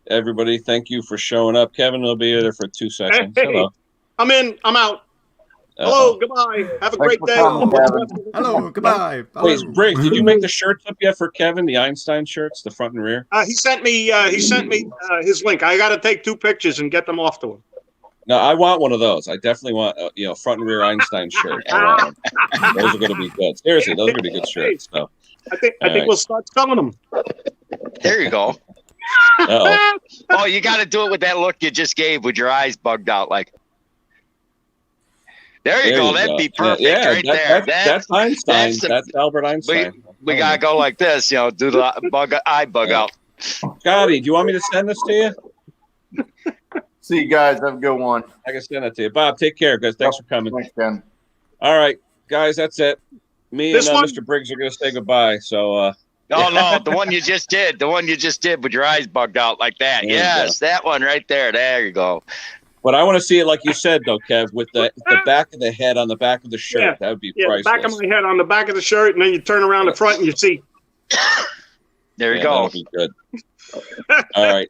everybody, thank you for showing up. Kevin will be there for 2 seconds. Hey, Hello. I'm in. I'm out. Hello. Goodbye. Have a great day. Hello. Goodbye. Wait, Briggs, did you make the shirts up yet for Kevin? The Einstein shirts, the front and rear? He sent me. His link. I got to take 2 pictures and get them off to him. No, I want one of those. I definitely want, front and rear Einstein shirt. I want them. Those are going to be good. Seriously, those are going to be good shirts. So, I think we'll start selling them. There you go. Uh-oh. Oh, you got to do it with that look you just gave with your eyes bugged out. Like, there you go. That'd be perfect right there. That's Einstein. That's Albert Einstein. We got to go like this, do the eye bug out. Scotty, do you want me to send this to you? See you guys. Have a good one. I can send that to you. Bob, take care, guys. Thanks for coming. Thanks, Ken. All right, guys, that's it. Me This and one? Mr. Briggs are going to say goodbye. So, No, the one you just did. The one you just did with your eyes bugged out like that. There you Yes, that one right there. There you go. but I want to see it like you said, though, Kev, with the back of the head on the back of the shirt. Yeah. That would be Yeah, the priceless. back of my head on the back of the shirt, and then you turn around the front and you see. There you Yeah, go. that'll be good. All right.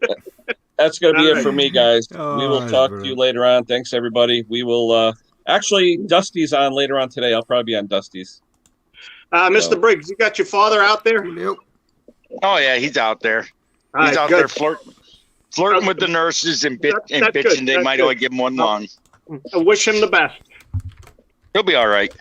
That's going to be it for me, guys. We will talk to you later on. Thanks, everybody. We will actually, Dusty's on later on today. I'll probably be on Dusty's. Mr. Briggs, you got your father out there? Oh, yeah, he's out there. He's out there flirting with the nurses and bitching. They might only give him one lung. I wish him the best. He'll be all right.